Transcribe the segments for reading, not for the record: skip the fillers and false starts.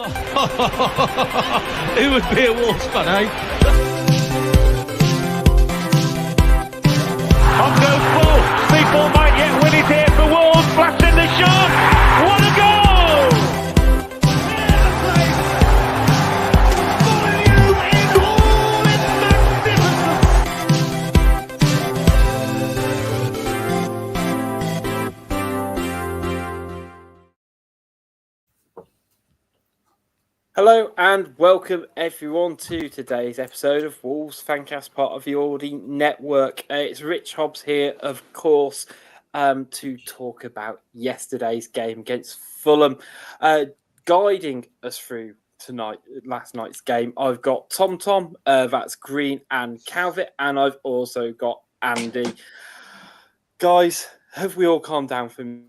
Who would be a Wolves fan, eh? On goes Bull. People might yet win it here for Wolves. Flash in the shot. What a goal! Hello and welcome everyone to today's episode of Wolves Fancast, part of the Audi Network. It's Rich Hobbs here, of course, to talk about yesterday's game against Fulham. Guiding us through last night's game, I've got Tom, that's Green and Calvert, and I've also got Andy. Guys, have we all calmed down from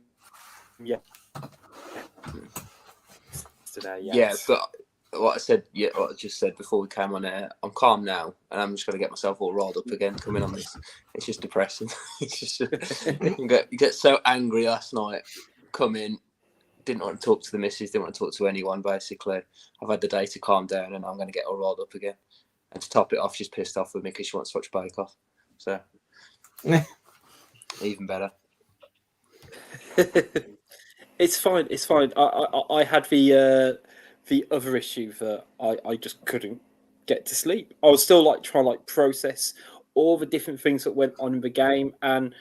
today? Yeah, but what I just said before we came on air, I'm calm now, and I'm just going to get myself all rolled up again coming on this. It's just depressing. It's just you get so angry last night. Come in, didn't want to talk to the missus, didn't want to talk to anyone. Basically, I've had the day to calm down, and I'm going to get all rolled up again. And to top it off, she's pissed off with me because she wants to watch Bake Off. So even better. It's fine. It's fine. I had the other issue that I just couldn't get to sleep. I was still trying to process all the different things that went on in the game, and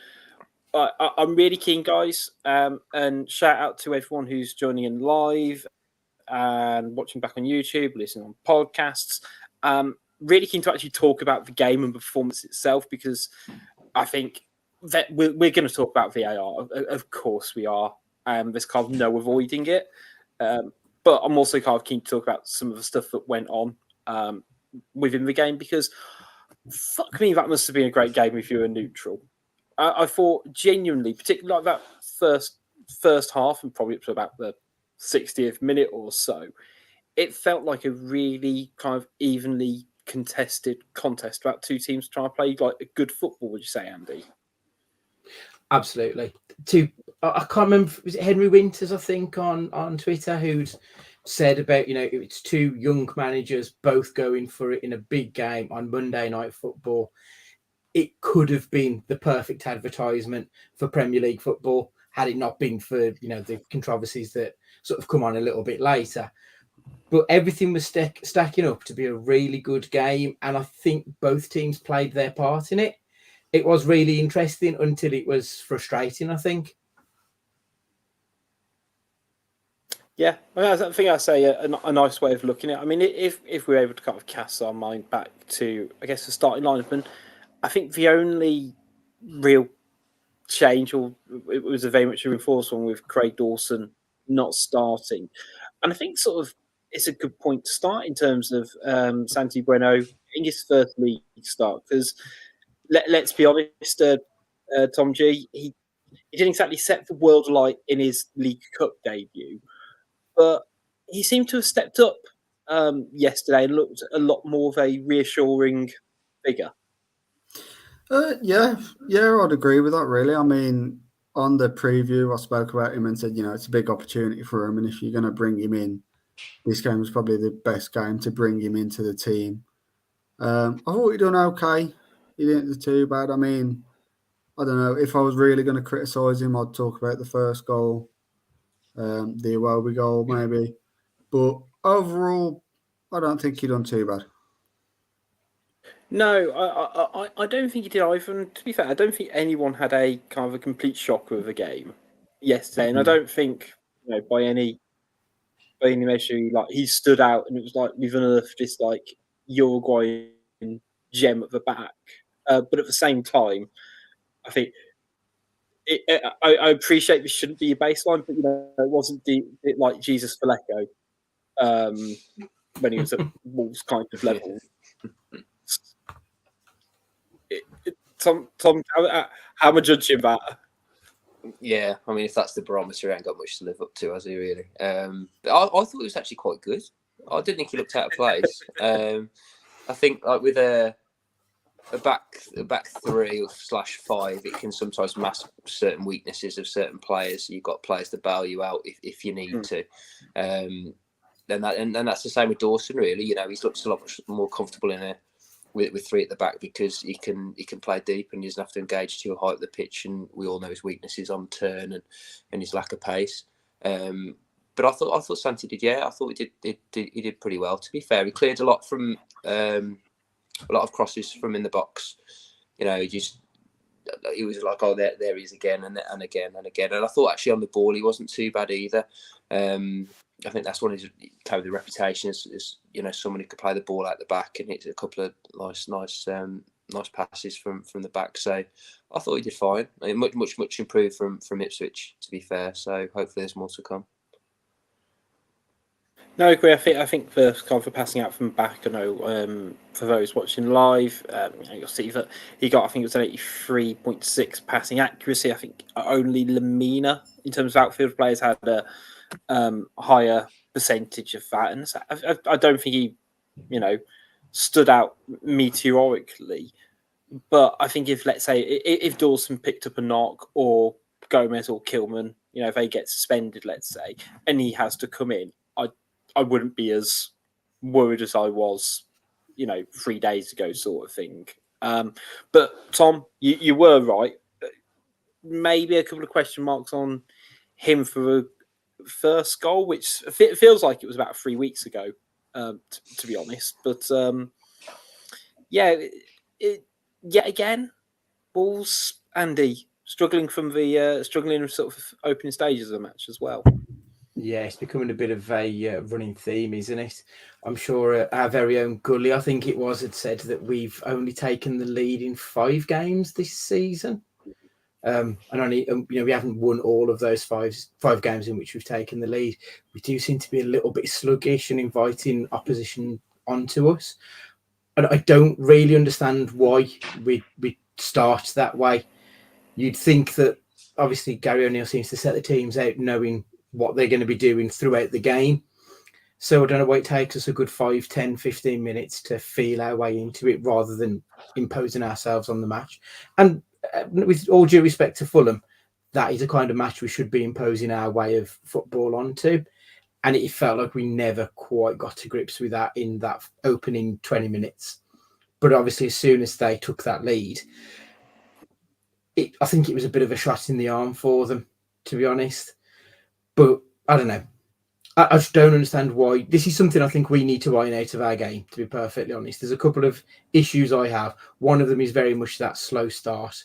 I'm really keen, guys. And shout out to everyone who's joining in live and watching back on YouTube, listening on podcasts. Really keen to actually talk about the game and performance itself, because I think that we're going to talk about VAR. Of course we are. There's kind of no avoiding it. But I'm also kind of keen to talk about some of the stuff that went on within the game, because fuck me, that must have been a great game if you were neutral. I thought genuinely, particularly that first half and probably up to about the 60th minute or so, it felt like a really kind of evenly contested contest about two teams trying to play a good football, would you say, Andy? Absolutely. I can't remember, was it Henry Winters, I think, on Twitter, who'd said about, it's two young managers both going for it in a big game on Monday Night Football. It could have been the perfect advertisement for Premier League football had it not been for, the controversies that sort of come on a little bit later. But everything was stacking up to be a really good game, and I think both teams played their part in it. It was really interesting until it was frustrating, I think. Yeah, I think I'd say a nice way of looking at it. I mean, if we're able to kind of cast our mind back to, I guess, the starting lineup, and I think the only real change, or it was a very much a reinforced one, with Craig Dawson not starting. And I think sort of it's a good point to start in terms of Santi Bueno in his first league start, because let's be honest, Tom G, he didn't exactly set the world alight in his League Cup debut, but he seemed to have stepped up yesterday and looked a lot more of a reassuring figure. Yeah, I'd agree with that, really. I mean, on the preview, I spoke about him and said, it's a big opportunity for him, and if you're going to bring him in, this game was probably the best game to bring him into the team. I thought he done okay. He didn't do too bad. I mean, I don't know. If I was really going to criticise him, I'd talk about the first goal, the Iwobi goal maybe. But overall, I don't think he done too bad. No, I don't think he did either. And to be fair, I don't think anyone had a kind of a complete shocker of a game yesterday. And I don't think, by any measure, he stood out and it was like we've unearthed this Uruguayan gem at the back. But at the same time, I think I appreciate this shouldn't be a baseline, but it wasn't like Jesus Faleko when he was at Wolves kind of level. Tom, how am I judging that? Yeah, I mean, if that's the barometer, he ain't got much to live up to, has he, really? I thought he was actually quite good. I didn't think he looked out of place. I think with a back 3/5, it can sometimes mask certain weaknesses of certain players. You've got players to bail you out if you need to. and that's the same with Dawson. Really, he's looked a lot more comfortable in there with three at the back because he can play deep and he doesn't have to engage too high at the pitch. And we all know his weaknesses on turn and his lack of pace. But I thought Santi did. Yeah, I thought he did pretty well. To be fair, he cleared a lot from a lot of crosses from in the box. He was like, oh, there he is again and again and again. And I thought actually on the ball he wasn't too bad either. I think that's one of his carried the reputation as someone who could play the ball out the back and hit a couple of nice passes from the back. So I thought he did fine. Much improved from Ipswich, to be fair. So hopefully there's more to come. No, I agree. I think for passing out from back, I know for those watching live, you'll see that he got, I think it was an 83.6 passing accuracy. I think only Lamina, in terms of outfield players, had a higher percentage of that. And so I don't think he, stood out meteorically. But I think if, let's say, if Dawson picked up a knock or Gomez or Kilman, if they get suspended, let's say, and he has to come in, I wouldn't be as worried as I was, 3 days ago, sort of thing. But Tom, you were right. Maybe a couple of question marks on him for the first goal, which it feels like it was about 3 weeks ago, to be honest. But yet again, Wolves, Andy, struggling in sort of opening stages of the match as well. Yeah, it's becoming a bit of a running theme, isn't it? I'm sure our very own Gully, I think it was, had said that we've only taken the lead in 5 games this season. And only, we haven't won all of those five games in which we've taken the lead. We do seem to be a little bit sluggish and inviting opposition onto us. And I don't really understand why we start that way. You'd think that obviously Gary O'Neill seems to set the teams out knowing what they're going to be doing throughout the game. So I don't know why it takes us a good 5, 10, 15 minutes to feel our way into it rather than imposing ourselves on the match. And with all due respect to Fulham, that is a kind of match we should be imposing our way of football onto. And it felt like we never quite got to grips with that in that opening 20 minutes. But obviously, as soon as they took that lead, I think it was a bit of a shot in the arm for them, to be honest. But I don't know. I just don't understand why. This is something I think we need to iron out of our game, to be perfectly honest. There's a couple of issues I have. One of them is very much that slow start.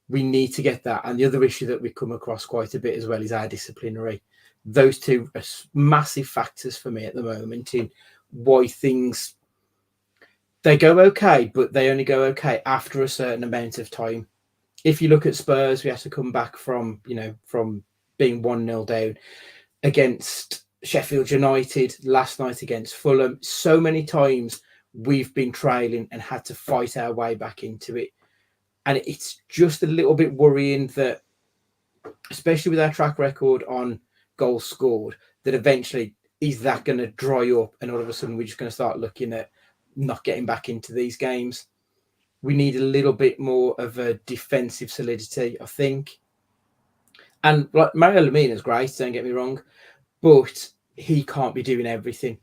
We need to get that. And the other issue that we come across quite a bit as well is our disciplinary. Those two are massive factors for me at the moment in why things, they go okay, but they only go okay after a certain amount of time. If you look at Spurs, we have to come back from being 1-0 down against Sheffield United, last night against Fulham. So many times we've been trailing and had to fight our way back into it. And it's just a little bit worrying that, especially with our track record on goals scored, that eventually is that going to dry up and all of a sudden we're just going to start looking at not getting back into these games. We need a little bit more of a defensive solidity, I think. And like Mario Lemina is great, don't get me wrong, but he can't be doing everything.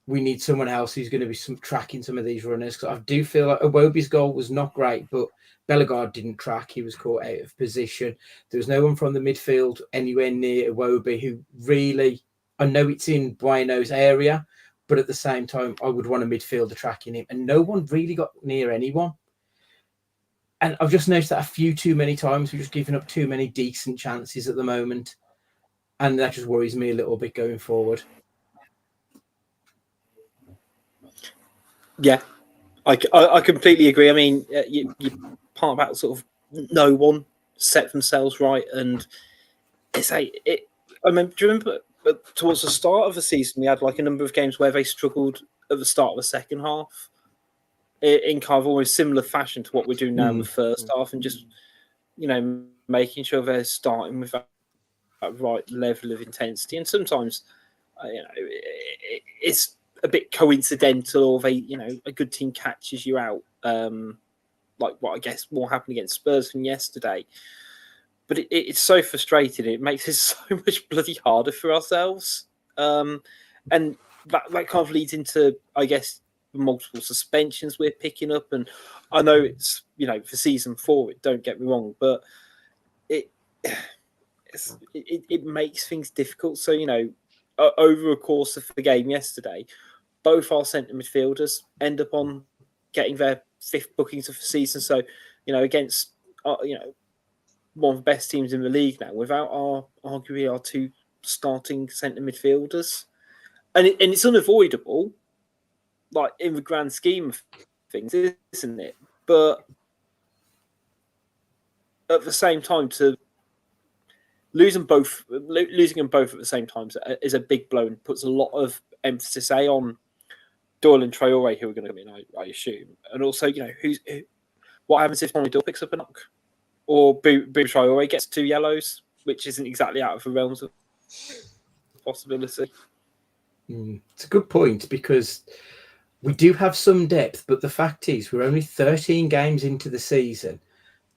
We need someone else who's going to be tracking some of these runners. Because I do feel like Iwobi's goal was not great, but Bellegarde didn't track. He was caught out of position. There was no one from the midfield anywhere near Iwobi who really, I know it's in Bueno's area, but at the same time, I would want a midfielder tracking him. And no one really got near anyone. And I've just noticed that a few too many times. We're just giving up too many decent chances at the moment. And that just worries me a little bit going forward. Yeah, I completely agree. I mean, you part about sort of no one set themselves right. And I mean, do you remember towards the start of the season, we had like a number of games where they struggled at the start of the second half in kind of almost similar fashion to what we're doing now in the first half, and just, making sure they're starting with that right level of intensity. And sometimes, it's a bit coincidental, or a good team catches you out, like what I guess more happened against Spurs from yesterday. But it's so frustrating. It makes it so much bloody harder for ourselves. And and that kind of leads into, I guess, multiple suspensions we're picking up. And I know it's, for season 4, don't get me wrong, but it makes things difficult. So, over a course of the game yesterday, both our centre midfielders end up on getting their 5th bookings of the season. So, against, one of the best teams in the league now, without arguably our 2 starting centre midfielders. And it's unavoidable, like in the grand scheme of things, isn't it? But at the same time, losing them both at the same time is a big blow and puts a lot of emphasis on Doyle and Traore, who are going to come in, I assume, and also what happens if Tommy Doyle picks up a knock, or Traore gets 2 yellows, which isn't exactly out of the realms of possibility. It's a good point, because we do have some depth, but the fact is we're only 13 games into the season.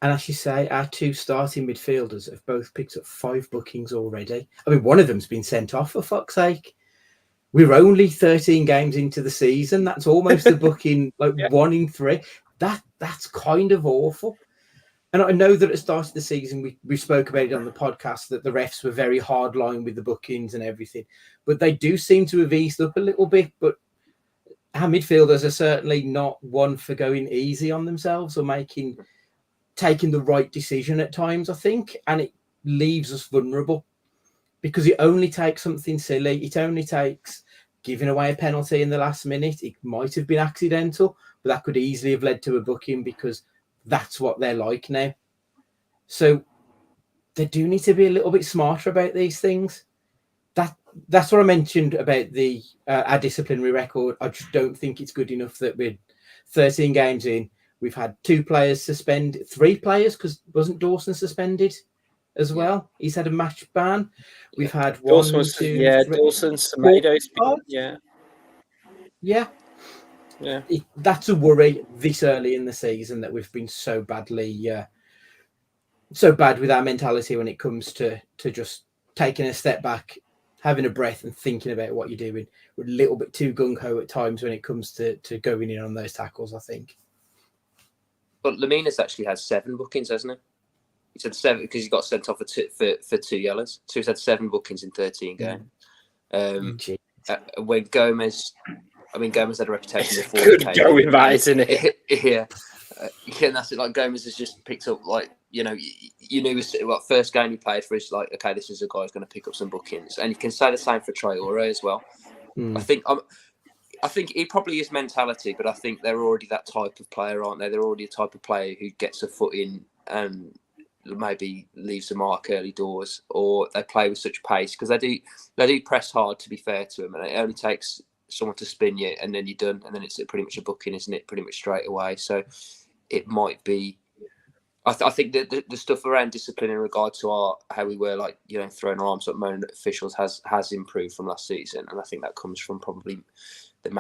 And as you say, our 2 starting midfielders have both picked up 5 bookings already. I mean, one of them's been sent off, for fuck's sake. We're only 13 games into the season. That's almost a booking, like 1 in 3. That's kind of awful. And I know that at the start of the season, we spoke about it on the podcast, that the refs were very hard line with the bookings and everything. But they do seem to have eased up a little bit. But our midfielders are certainly not one for going easy on themselves or taking the right decision at times, I think. And it leaves us vulnerable, because it only takes something silly. It only takes giving away a penalty in the last minute. It might have been accidental, but that could easily have led to a booking, because that's what they're like now. So they do need to be a little bit smarter about these things. That's what I mentioned about our disciplinary record. I just don't think it's good enough that we're 13 games in. We've had 2 players suspended, 3 players, because wasn't Dawson suspended as well? He's had a match ban. We've had Dawson, 3, Dawson, Semedo's, yeah. That's a worry this early in the season, that we've been so bad with our mentality when it comes to just taking a step back, having a breath and thinking about what you're doing. We're a little bit too gung-ho at times when it comes to going in on those tackles, I think. But Lemina's actually had 7 bookings, hasn't he? He said 7 because he got sent off for 2 yellows. So he's had 7 bookings in 13 games. When Gomez had a reputation before. Good going, that, isn't it? Yeah. And that's it. Like, Gomez has just picked up, like, you knew first game he played for is like, okay, this is a guy who's going to pick up some bookings. And you can say the same for Traore as well. I think it probably is mentality, but I think they're already that type of player, aren't they? They're already a type of player who gets a foot in and maybe leaves a mark early doors, or they play with such pace, because they do press hard, to be fair to them, and it only takes someone to spin you and then you're done, and then it's pretty much a booking, isn't it? Pretty much straight away. So it might be. I think that the stuff around discipline in regard to how we were, like, throwing our arms up, moaning at officials has improved from last season, and I think that comes from probably the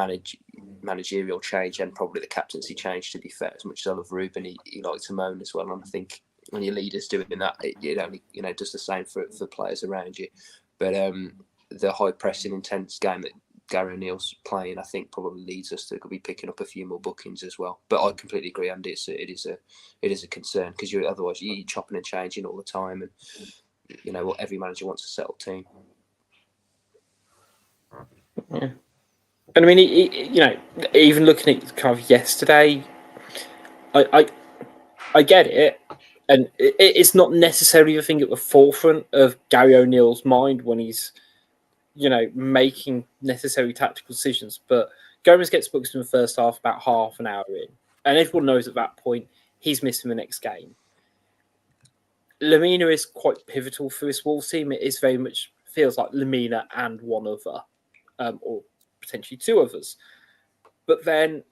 managerial change and probably the captaincy change, to be fair. As much as I love Ruben, he likes to moan as well, and I think when your leader's doing that, it only does the same for players around you. But the high pressing, intense game that Gary O'Neill's playing, I think, probably leads us to be picking up a few more bookings as well. But I completely agree, Andy. It is a concern, because otherwise you're chopping and changing all the time, and every manager wants a settled team. Yeah. And I mean, even looking at kind of yesterday, I get it, and it's not necessarily the thing at the forefront of Gary O'Neill's mind when he's, making necessary tactical decisions. But Gomez gets booked in the first half about half an hour in, and everyone knows at that point he's missing the next game. Lemina is quite pivotal for this Wolves team. It is very much feels like Lemina and one other, or potentially 2 others. But then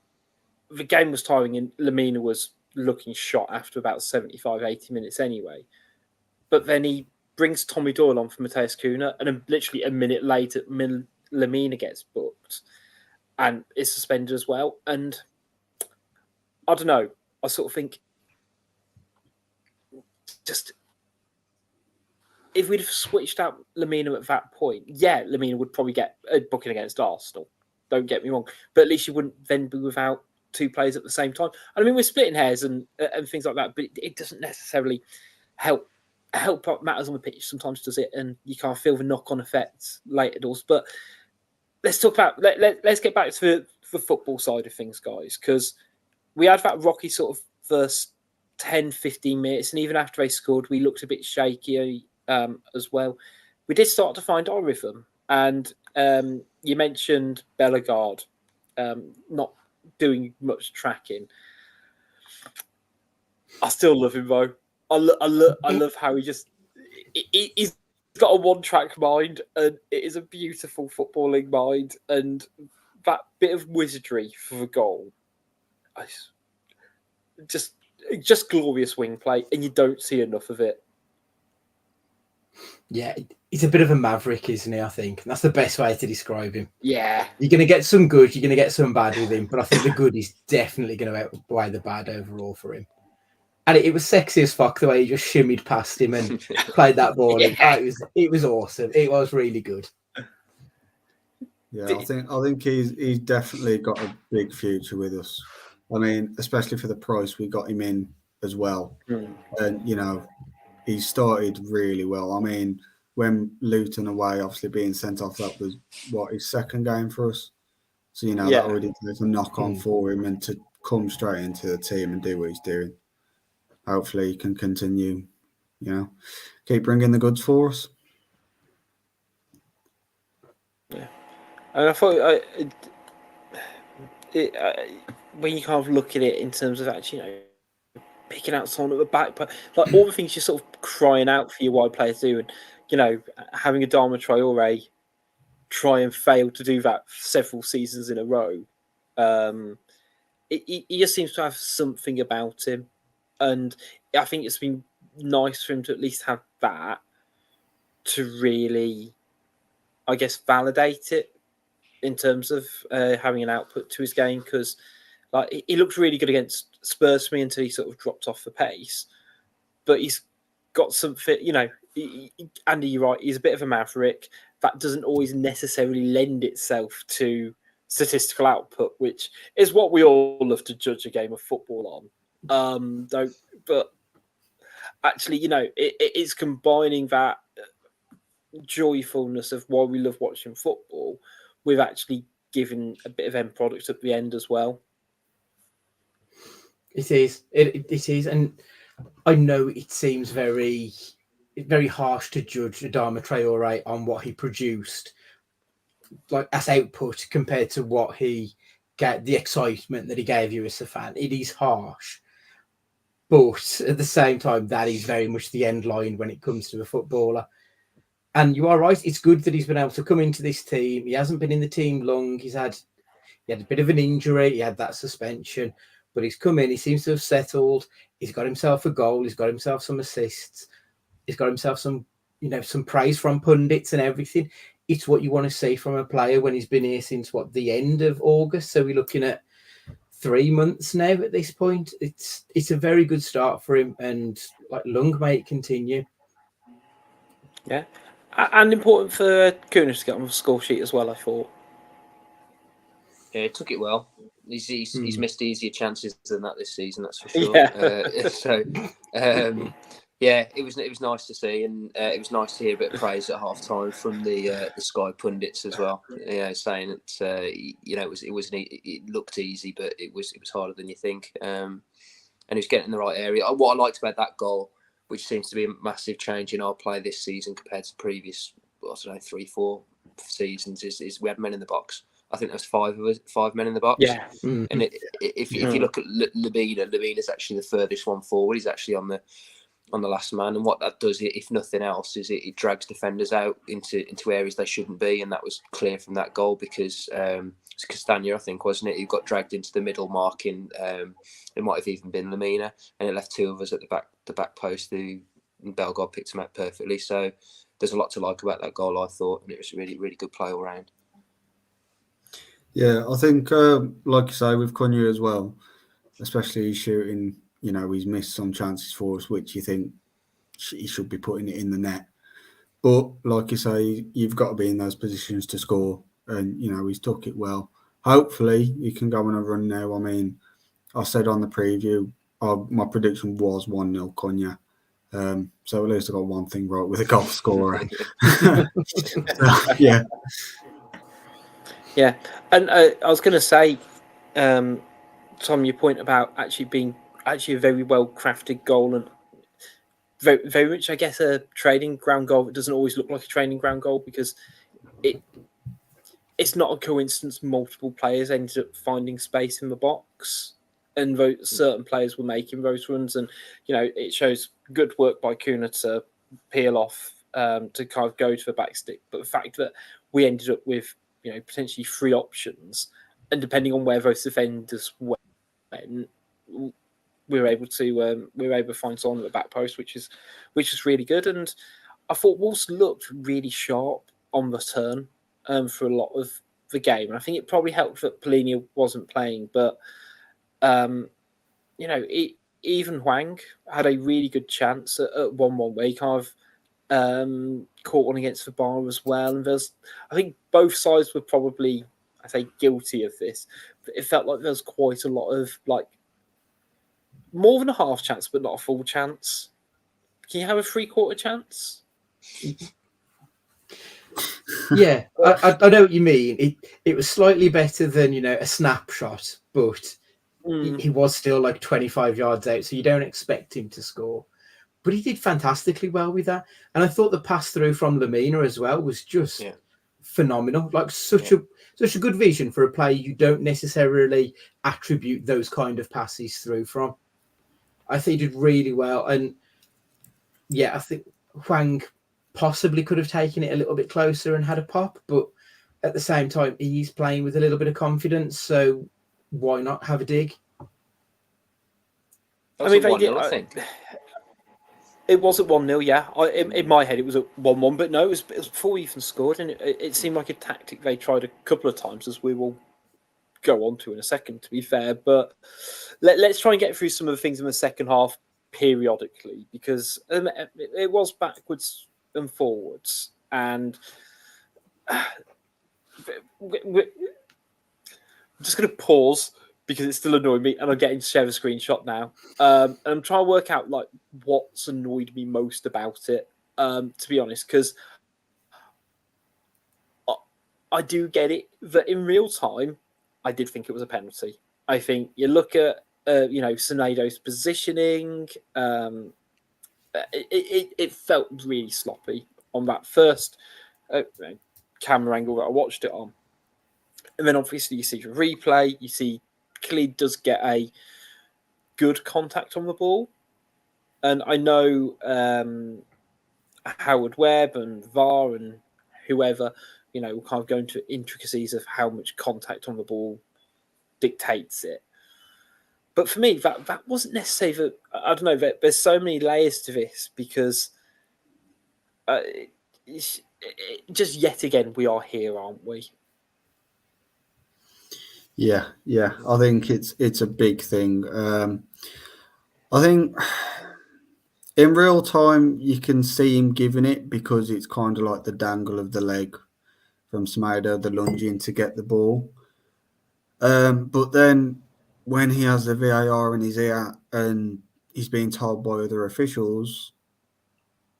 the game was tiring, and Lemina was looking shot after about 75, 80 minutes anyway. But then he brings Tommy Doyle on for Mateus Cunha, and literally a minute later, Lemina gets booked and is suspended as well. And I don't know, I sort of think just if we'd have switched out Lamina at that point, yeah, Lamina would probably get a booking against Arsenal. Don't get me wrong, but at least you wouldn't then be without two players at the same time. I mean, we're splitting hairs and things like that, but it doesn't necessarily help up matters on the pitch. Sometimes does it, and you can't feel the knock-on effects later doors. But let's talk about let's get back to the football side of things, guys, because we had that rocky sort of first 10, 15 minutes, and even after they scored, we looked a bit shaky as well. We did start to find our rhythm, and you mentioned Bellegarde not doing much tracking. I still love him though. I love how he's got a one-track mind, and it is a beautiful footballing mind, and that bit of wizardry for the goal. Just glorious wing play, and you don't see enough of it. Yeah, he's a bit of a maverick, isn't he? I think that's the best way to describe him. Yeah, you're going to get some good, you're going to get some bad with him, but I think the good is definitely going to outweigh the bad overall for him. And it was sexy as fuck the way he just shimmied past him and played that ball. Yeah. It was awesome. It was really good. Yeah, I think he's definitely got a big future with us. I mean, especially for the price we got him in as well. And he started really well. I mean, when Luton away, obviously being sent off, that was his second game for us. So that already there's a knock on for him, and to come straight into the team and do what he's doing. Hopefully, he can continue. Keep bringing the goods for us. Yeah, and I thought when you kind of look at it in terms of actually, picking out someone at the back, but like all the things you're sort of crying out for your wide players to do, and having Adama Traore try and fail to do that several seasons in a row, he just seems to have something about him, and I think it's been nice for him to at least have that to really, I guess, validate it in terms of having an output to his game, because like he looked really good against Spurs for me until he sort of dropped off the pace, but he's got something, Andy, you're right, he's a bit of a maverick. That doesn't always necessarily lend itself to statistical output, which is what we all love to judge a game of football on. But actually, it is combining that joyfulness of why we love watching football with actually giving a bit of end product at the end as well. It is. It is, and I know it seems very, very harsh to judge Adama Traore on what he produced, like as output compared to what he got, the excitement that he gave you as a fan. It is harsh, but at the same time, that is very much the end line when it comes to a footballer. And you are right. It's good that he's been able to come into this team. He hasn't been in the team long. He had a bit of an injury. He had that suspension. But he's come in, he seems to have settled. He's got himself a goal. He's got himself some assists. He's got himself some praise from pundits and everything. It's what you want to see from a player when he's been here since, the end of August. So we're looking at 3 months now at this point. It's a very good start for him, and long may it continue. Yeah. And important for Kunis to get on the score sheet as well, I thought. Yeah, he took it well. He's missed easier chances than that this season, that's for sure. Yeah. It was nice to see, and it was nice to hear a bit of praise at half time from the Sky pundits as well. Saying that it looked easy, but it was harder than you think. And he was getting in the right area. What I liked about that goal, which seems to be a massive change in our play this season compared to previous, 3-4 seasons, is we had men in the box. I think there's 5 men in the box. Yeah. And if you look at Lamina's actually the furthest one forward. He's actually on the last man. And what that does, if nothing else, is it drags defenders out into areas they shouldn't be. And that was clear from that goal because it's Castagna, I think, wasn't it? Who got dragged into the middle marking. It might have even been Lamina, and it left 2 of us at the back post who Bellegarde picked him out perfectly. So there's a lot to like about that goal, I thought, and it was really, really good play all round. Yeah, I think, like you say, with Cunha as well, especially he's shooting, he's missed some chances for us, which you think he should be putting it in the net. But like you say, you've got to be in those positions to score, and he's took it well. Hopefully, he can go on a run now. I mean, I said on the preview, my prediction was 1-0 Konya. So at least I got one thing right with a goal scorer. Yeah. Yeah, and I was going to say, Tom, your point about actually being a very well crafted goal, and very, very much, I guess, a training ground goal. It doesn't always look like a training ground goal because it's not a coincidence multiple players ended up finding space in the box, and certain players were making those runs, and it shows good work by Kuna to peel off to kind of go to the back stick. But the fact that we ended up with potentially 3 options, and depending on where those defenders went, we were able to find someone at the back post, which is really good. And I thought Wolves looked really sharp on the turn for a lot of the game, and I think it probably helped that Polina wasn't playing. But even Hwang had a really good chance at 1-1 where he kind of caught one against the bar as well. And I think both sides were probably, I say, guilty of this. But it felt like there was quite a lot of more than a half chance, but not a full chance. Can you have a 3/4 chance? Yeah, I know what you mean. It was slightly better than a snapshot, but he was still 25 yards out, so you don't expect him to score. But he did fantastically well with that, and I thought the pass through from Lamina as well was just phenomenal. Such a good vision for a player you don't necessarily attribute those kind of passes through from. I think he did really well, and I think Hwang possibly could have taken it a little bit closer and had a pop, but at the same time, he's playing with a little bit of confidence, so why not have a dig? I mean, I think. It was at 1-0, yeah. In my head, it was at 1-1, but no, it was before we even scored, and it seemed like a tactic they tried a couple of times, as we will go on to in a second, to be fair. But let's try and get through some of the things in the second half periodically, because it was backwards and forwards, and I'm just going to pause because it's still annoying me, and I'm getting to share the screenshot now. And I'm trying to work out what's annoyed me most about it, to be honest, because I do get it that in real time, I did think it was a penalty. I think you look at Semedo's positioning. It felt really sloppy on that first camera angle that I watched it on. And then obviously you see the replay, you see Khalid does get a good contact on the ball. And I know Howard Webb and VAR and whoever, will kind of go into intricacies of how much contact on the ball dictates it. But for me, that wasn't necessarily. I don't know. There's so many layers to this because just yet again we are here, aren't we? Yeah. I think it's a big thing. I think in real time you can see him giving it because it's kind of like the dangle of the leg from Semedo, the lunging to get the ball. But then when he has the VAR in his ear and he's being told by other officials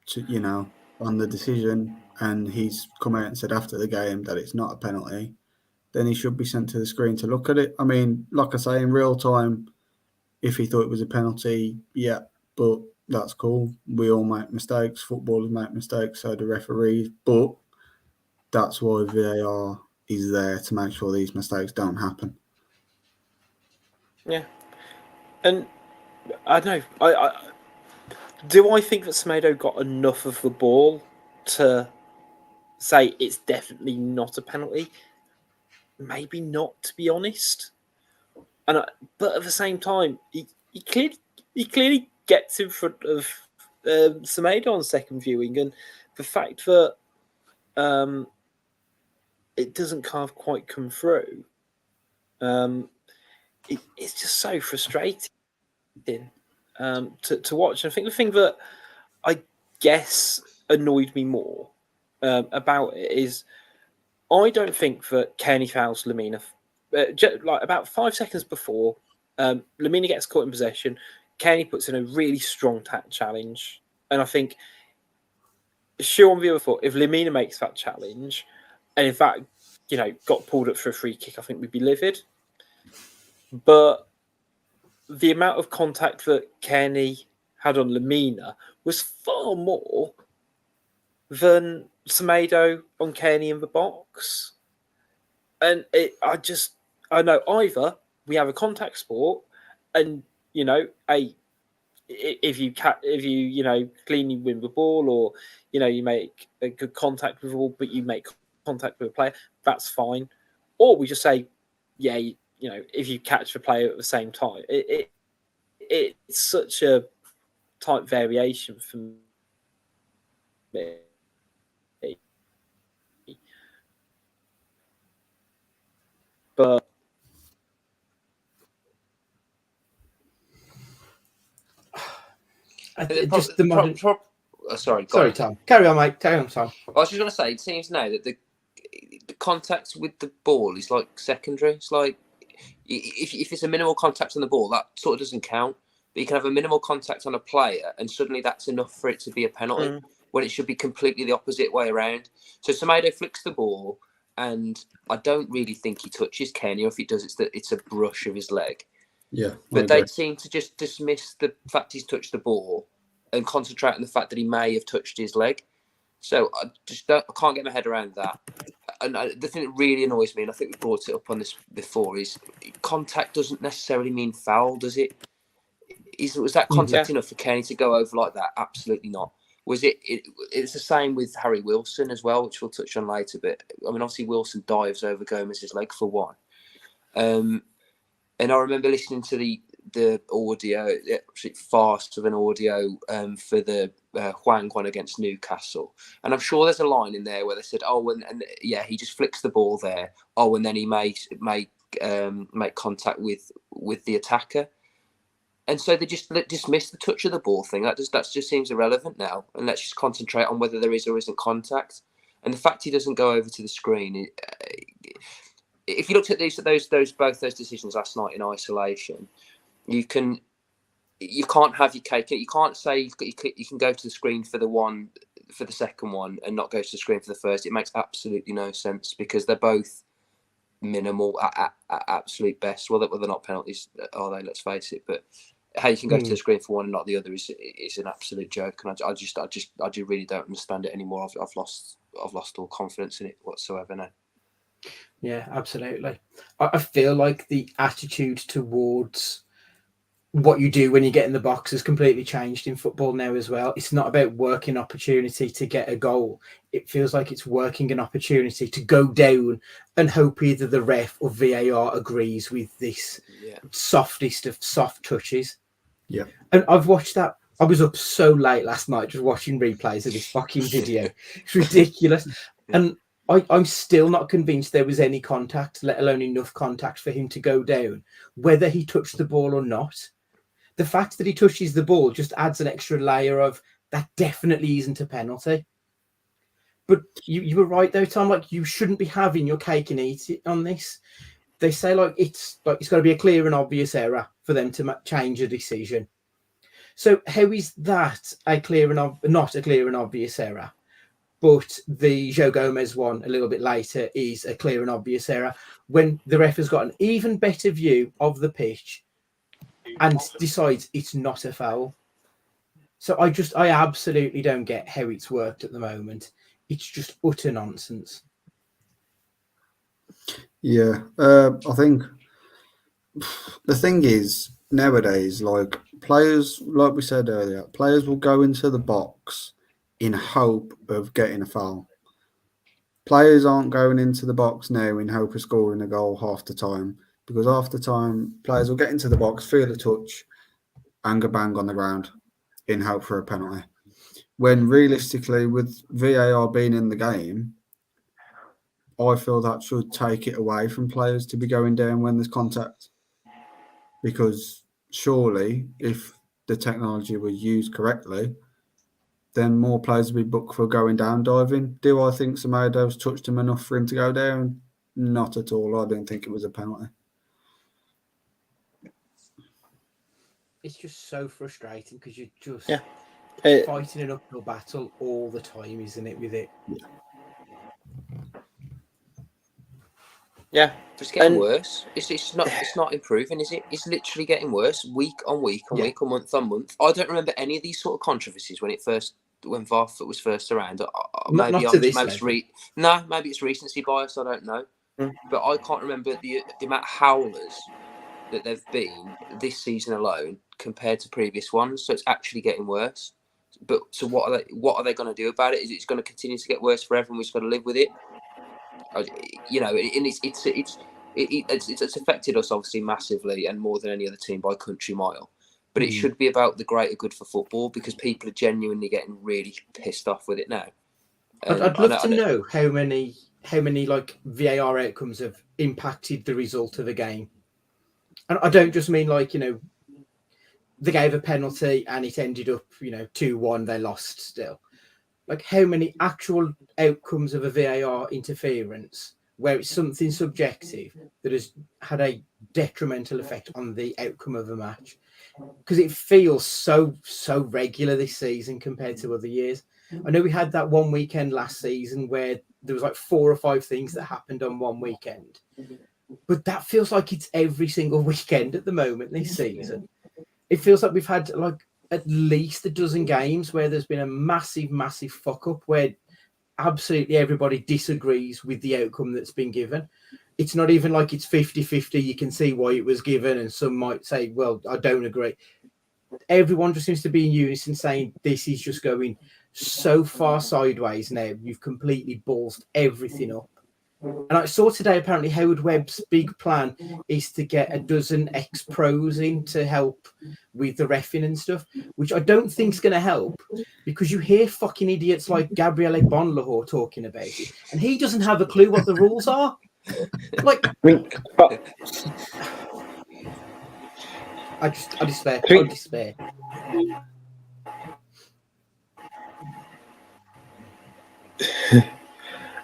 to, on the decision, and he's come out and said after the game that it's not a penalty, then he should be sent to the screen to look at it. I mean, like I say, in real time, if he thought it was a penalty, yeah, but that's cool. We all make mistakes. Footballers make mistakes, so do referees. But that's why VAR is there, to make sure these mistakes don't happen. Yeah. And I don't know. Do I think that Semedo got enough of the ball to say it's definitely not a penalty? Maybe not, to be honest. But at the same time, he clearly gets in front of Semedo on second viewing, and the fact that it doesn't kind of quite come through, it's just so frustrating to watch. And I think the thing that I guess annoyed me more about it is I don't think that Kenny fouls Lamina. Like about 5 seconds before, Lamina gets caught in possession. Kenny puts in a really strong challenge, and I think sure on the other foot, if Lamina makes that challenge, and in fact, got pulled up for a free kick, I think we'd be livid. But the amount of contact that Kenny had on Lamina was far more than Semedo on Kenny in the box. And I know either we have a contact sport, and if you cleanly win the ball, or you make a good contact with the ball, but you make contact with a player, that's fine. Or we just say, yeah, if you catch the player at the same time, it's such a type variation for me. But just the modern... Sorry, Tom. Carry on, mate. Carry on, Tom. I was just going to say, it seems now that the contact with the ball is like secondary. It's like if it's a minimal contact on the ball, that sort of doesn't count. But you can have a minimal contact on a player, and suddenly that's enough for it to be a penalty, when it should be completely the opposite way around. So Semedo flicks the ball, and I don't really think he touches Kenny, or if he does, it's a brush of his leg. Yeah, but they seem to just dismiss the fact he's touched the ball and concentrate on the fact that he may have touched his leg. So I can't get my head around that. And the thing that really annoys me, and I think we brought it up on this before, is contact doesn't necessarily mean foul, does it? Was that contact enough for Kenny to go over like that? Absolutely not. Was it? It's the same with Harry Wilson as well, which we'll touch on later. But I mean, obviously Wilson dives over Gomez's leg for one. And I remember listening to the audio, absolutely fast of an audio for the Hwang one against Newcastle, and I'm sure there's a line in there where they said, "Oh, and he just flicks the ball there. Oh, and then he may make contact with the attacker." And so they just dismiss the touch of the ball thing. That just seems irrelevant now. And let's just concentrate on whether there is or isn't contact. And the fact he doesn't go over to the screen, if you looked at both those decisions last night in isolation, you can't have your cake. You can't say you can go to the screen for the second one and not go to the screen for the first. It makes absolutely no sense, because they're both minimal at absolute best. Well, they're not penalties, are they? Let's face it. But how you can go to the screen for one and not the other is an absolute joke, and I just really don't understand it anymore. I've lost all confidence in it whatsoever now. Yeah, absolutely. I feel like the attitude towards what you do when you get in the box has completely changed in football now as well. It's not about working opportunity to get a goal. It feels like it's working an opportunity to go down and hope either the ref or VAR agrees with this softest of soft touches. Yeah. And I've watched that. I was up so late last night just watching replays of this fucking video. It's ridiculous. And I'm still not convinced there was any contact, let alone enough contact for him to go down, whether he touched the ball or not. The fact that he touches the ball just adds an extra layer of that definitely isn't a penalty. But you were right though, Tom. Like, you shouldn't be having your cake and eat it on this. They say it's got to be a clear and obvious error for them to change a decision. So how is that not a clear and obvious error? But the Joe Gomez one a little bit later is a clear and obvious error when the ref has got an even better view of the pitch and decides it's not a foul. So I absolutely don't get how it's worked at the moment. It's just utter nonsense. Yeah, I think the thing is nowadays, like players, like we said earlier, players will go into the box in hope of getting a foul. Players aren't going into the box now in hope of scoring a goal half the time, because half the time players will get into the box, feel a touch, and go bang on the ground in hope for a penalty. When realistically, with VAR being in the game, I feel that should take it away from players to be going down when there's contact. Because surely, if the technology was used correctly, then more players will be booked for going down diving. Do I think Semedo's touched him enough for him to go down? Not at all. I don't think it was a penalty. It's just so frustrating because you're just fighting an uphill battle all the time, isn't it, with it? Yeah. It's getting worse. It's not improving, is it? It's literally getting worse week on week on week, or month on month. I don't remember any of these sort of controversies when VAR was first around. Maybe it's recency bias. I don't know, but I can't remember the amount of howlers that they've been this season alone compared to previous ones. So it's actually getting worse. But so what are they going to do about it? Is it going to continue to get worse forever, and we've just got to live with it? You know, and it's affected us obviously massively and more than any other team by country mile. But it should be about the greater good for football, because people are genuinely getting really pissed off with it now. I'd love to know how many like VAR outcomes have impacted the result of a game. And I don't just mean like, you know, they gave a penalty and it ended up, you know, 2-1, they lost still. Like, how many actual outcomes of a VAR interference where it's something subjective that has had a detrimental effect on the outcome of a match? Because it feels so regular this season compared to other years. I know we had that one weekend last season where there was like 4 or 5 things that happened on one weekend. But that feels like it's every single weekend at the moment this season. It feels like we've had like at least a dozen games where there's been a massive fuck up where absolutely everybody disagrees with the outcome that's been given. It's not even like it's 50-50. You can see why it was given, and some might say, well, I don't agree. Everyone just seems to be in unison saying this is just going so far sideways now. You've completely ballsed everything up. And I saw today apparently Howard Webb's big plan is to get a dozen ex-pros in to help with the reffing and stuff, which I don't think is going to help, because you hear fucking idiots like Gabriele Bonlahor talking about it, and he doesn't have a clue what the rules are. Like, I despair. I despair.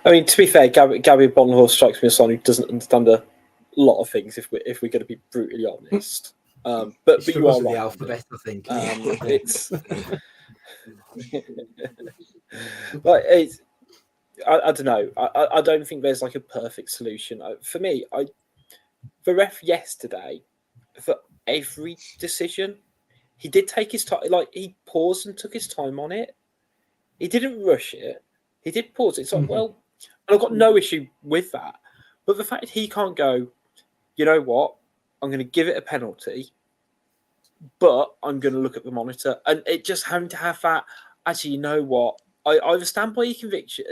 I mean, to be fair, Gabby Bonhor strikes me as someone who doesn't understand a lot of things, if we're going to be brutally honest. But you are with right. the alphabet, I think. It's like I don't know. I don't think there's like a perfect solution. For me, the ref yesterday, for every decision, he did take his time. Like, he paused and took his time on it. He didn't rush it. He did pause it. It's like, well, and I've got no issue with that. But the fact that he can't go, you know what, I'm going to give it a penalty, but I'm going to look at the monitor. And it just having to have that, actually, you know what, I understand by your conviction.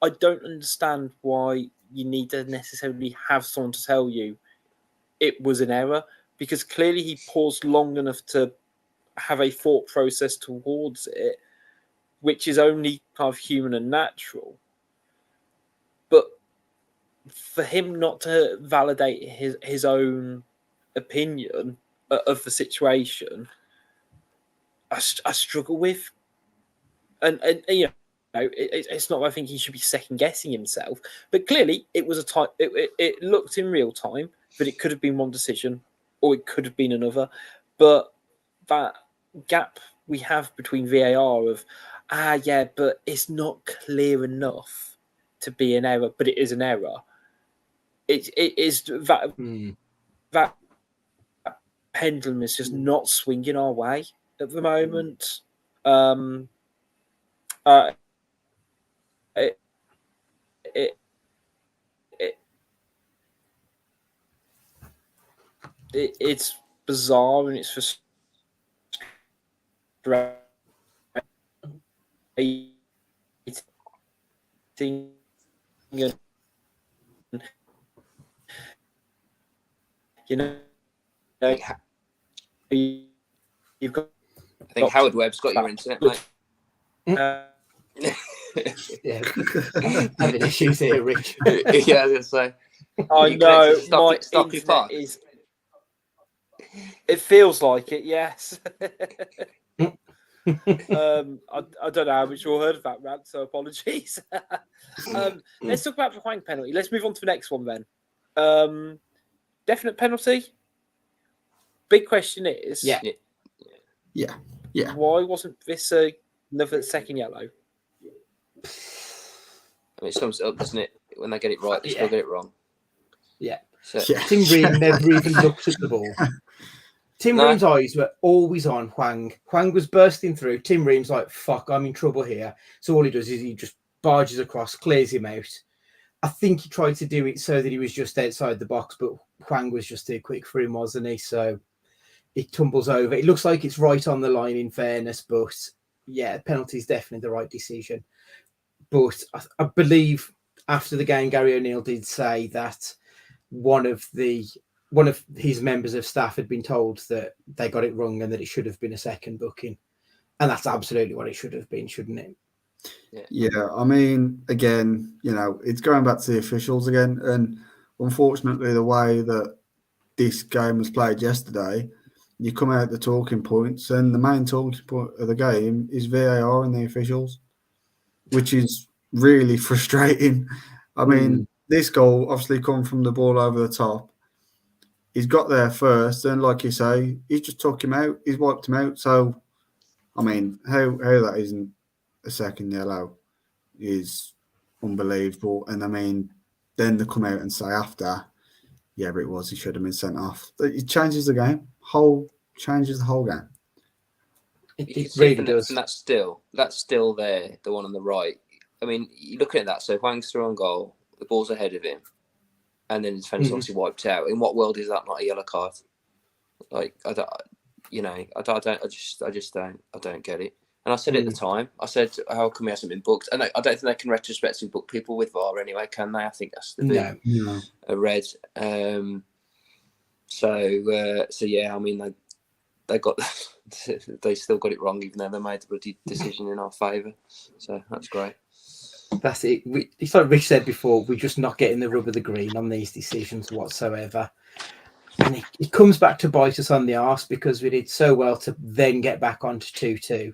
I don't understand why you need to necessarily have someone to tell you it was an error, because clearly he paused long enough to have a thought process towards it, which is only kind of human and natural. But for him not to validate his own opinion of the situation, I struggle with. And you know, it's not. I think he should be second guessing himself. But clearly, it was a time. It looked in real time that it could have been one decision, or it could have been another. But that gap we have between VAR of, but it's not clear enough to be an error, but it is an error. It is that pendulum is just not swinging our way at the moment. It's bizarre, and it's frustrating. You know, you've got. I think Howard Webb's got your internet, mate. Yeah, having issues here, Rich. Yeah, I was going to say. I know my internet is. It feels like it, yes. I don't know how much you all heard of that rant, so apologies. Let's talk about the Hwang penalty. Let's move on to the next one then. Definite penalty. Big question is, Yeah. why wasn't this another second yellow? I mean, it sums it up, doesn't it? When they get it right, they still get it wrong. Yeah. So, Tim Ream never even looked at the ball. Tim Ream's eyes were always on Hwang. Hwang was bursting through. Tim Ream's like, fuck, I'm in trouble here. So all he does is he just barges across, clears him out. I think he tried to do it so that he was just outside the box, but Hwang was just too quick for him, wasn't he? So it tumbles over. It looks like it's right on the line, in fairness, but yeah, penalty is definitely the right decision. But I believe after the game, Gary O'Neill did say that one of his members of staff had been told that they got it wrong and that it should have been a second booking. And that's absolutely what it should have been, shouldn't it? Yeah, I mean, again, it's going back to the officials again. And unfortunately, the way that this game was played yesterday, you come out the talking points, and the main talking point of the game is VAR and the officials, which is really frustrating. I mean, this goal obviously come from the ball over the top. He's got there first, and like you say, he just took him out. He's wiped him out. So, I mean, how that isn't a second yellow is unbelievable. And I mean, then they come out and say after, yeah, but it was, he should have been sent off. It changes the game. Changes the whole game. It really does. And that's still there, the one on the right. I mean, you look at that. So Hwang's through on goal, the ball's ahead of him, and then the defender's obviously wiped out. In what world is that not a yellow card? Like, I just don't get it. And I said at the time, I said, how come he hasn't been booked? And I don't think they can retrospectively book people with VAR anyway, can they? I think that's the a red. So yeah, I mean, they still got it wrong, even though they made the bloody decision in our favour. So that's great. That's it. It's like Rich said before, we're just not getting the rub of the green on these decisions whatsoever. And it comes back to bite us on the arse because we did so well to then get back onto 2-2.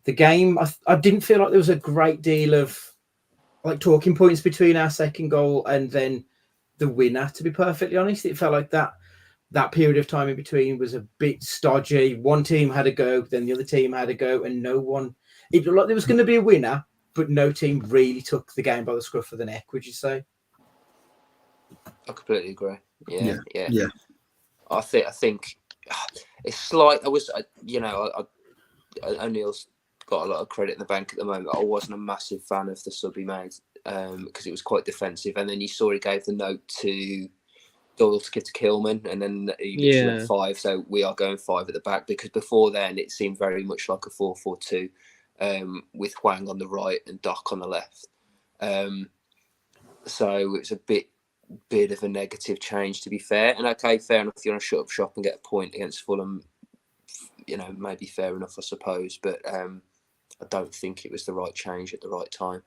The game, I didn't feel like there was a great deal of like talking points between our second goal and then the winner, to be perfectly honest. It felt like that period of time in between was a bit stodgy. One team had a go, then the other team had a go, and it looked like there was going to be a winner, but no team really took the game by the scruff of the neck, would you say? I completely agree. Yeah. I think it's slight. O'Neill's got a lot of credit in the bank at the moment. I wasn't a massive fan of the sub he made because it was quite defensive. And then you saw he gave the note to Doherty to Kilman, and then he literally went 5. So we are going 5 at the back, because before then it seemed very much like a 4-4-2 with Hwang on the right and Doc on the left. So it's a bit of a negative change, to be fair. And okay, fair enough, if you want to shut up shop and get a point against Fulham, maybe fair enough, I suppose. But I don't think it was the right change at the right time.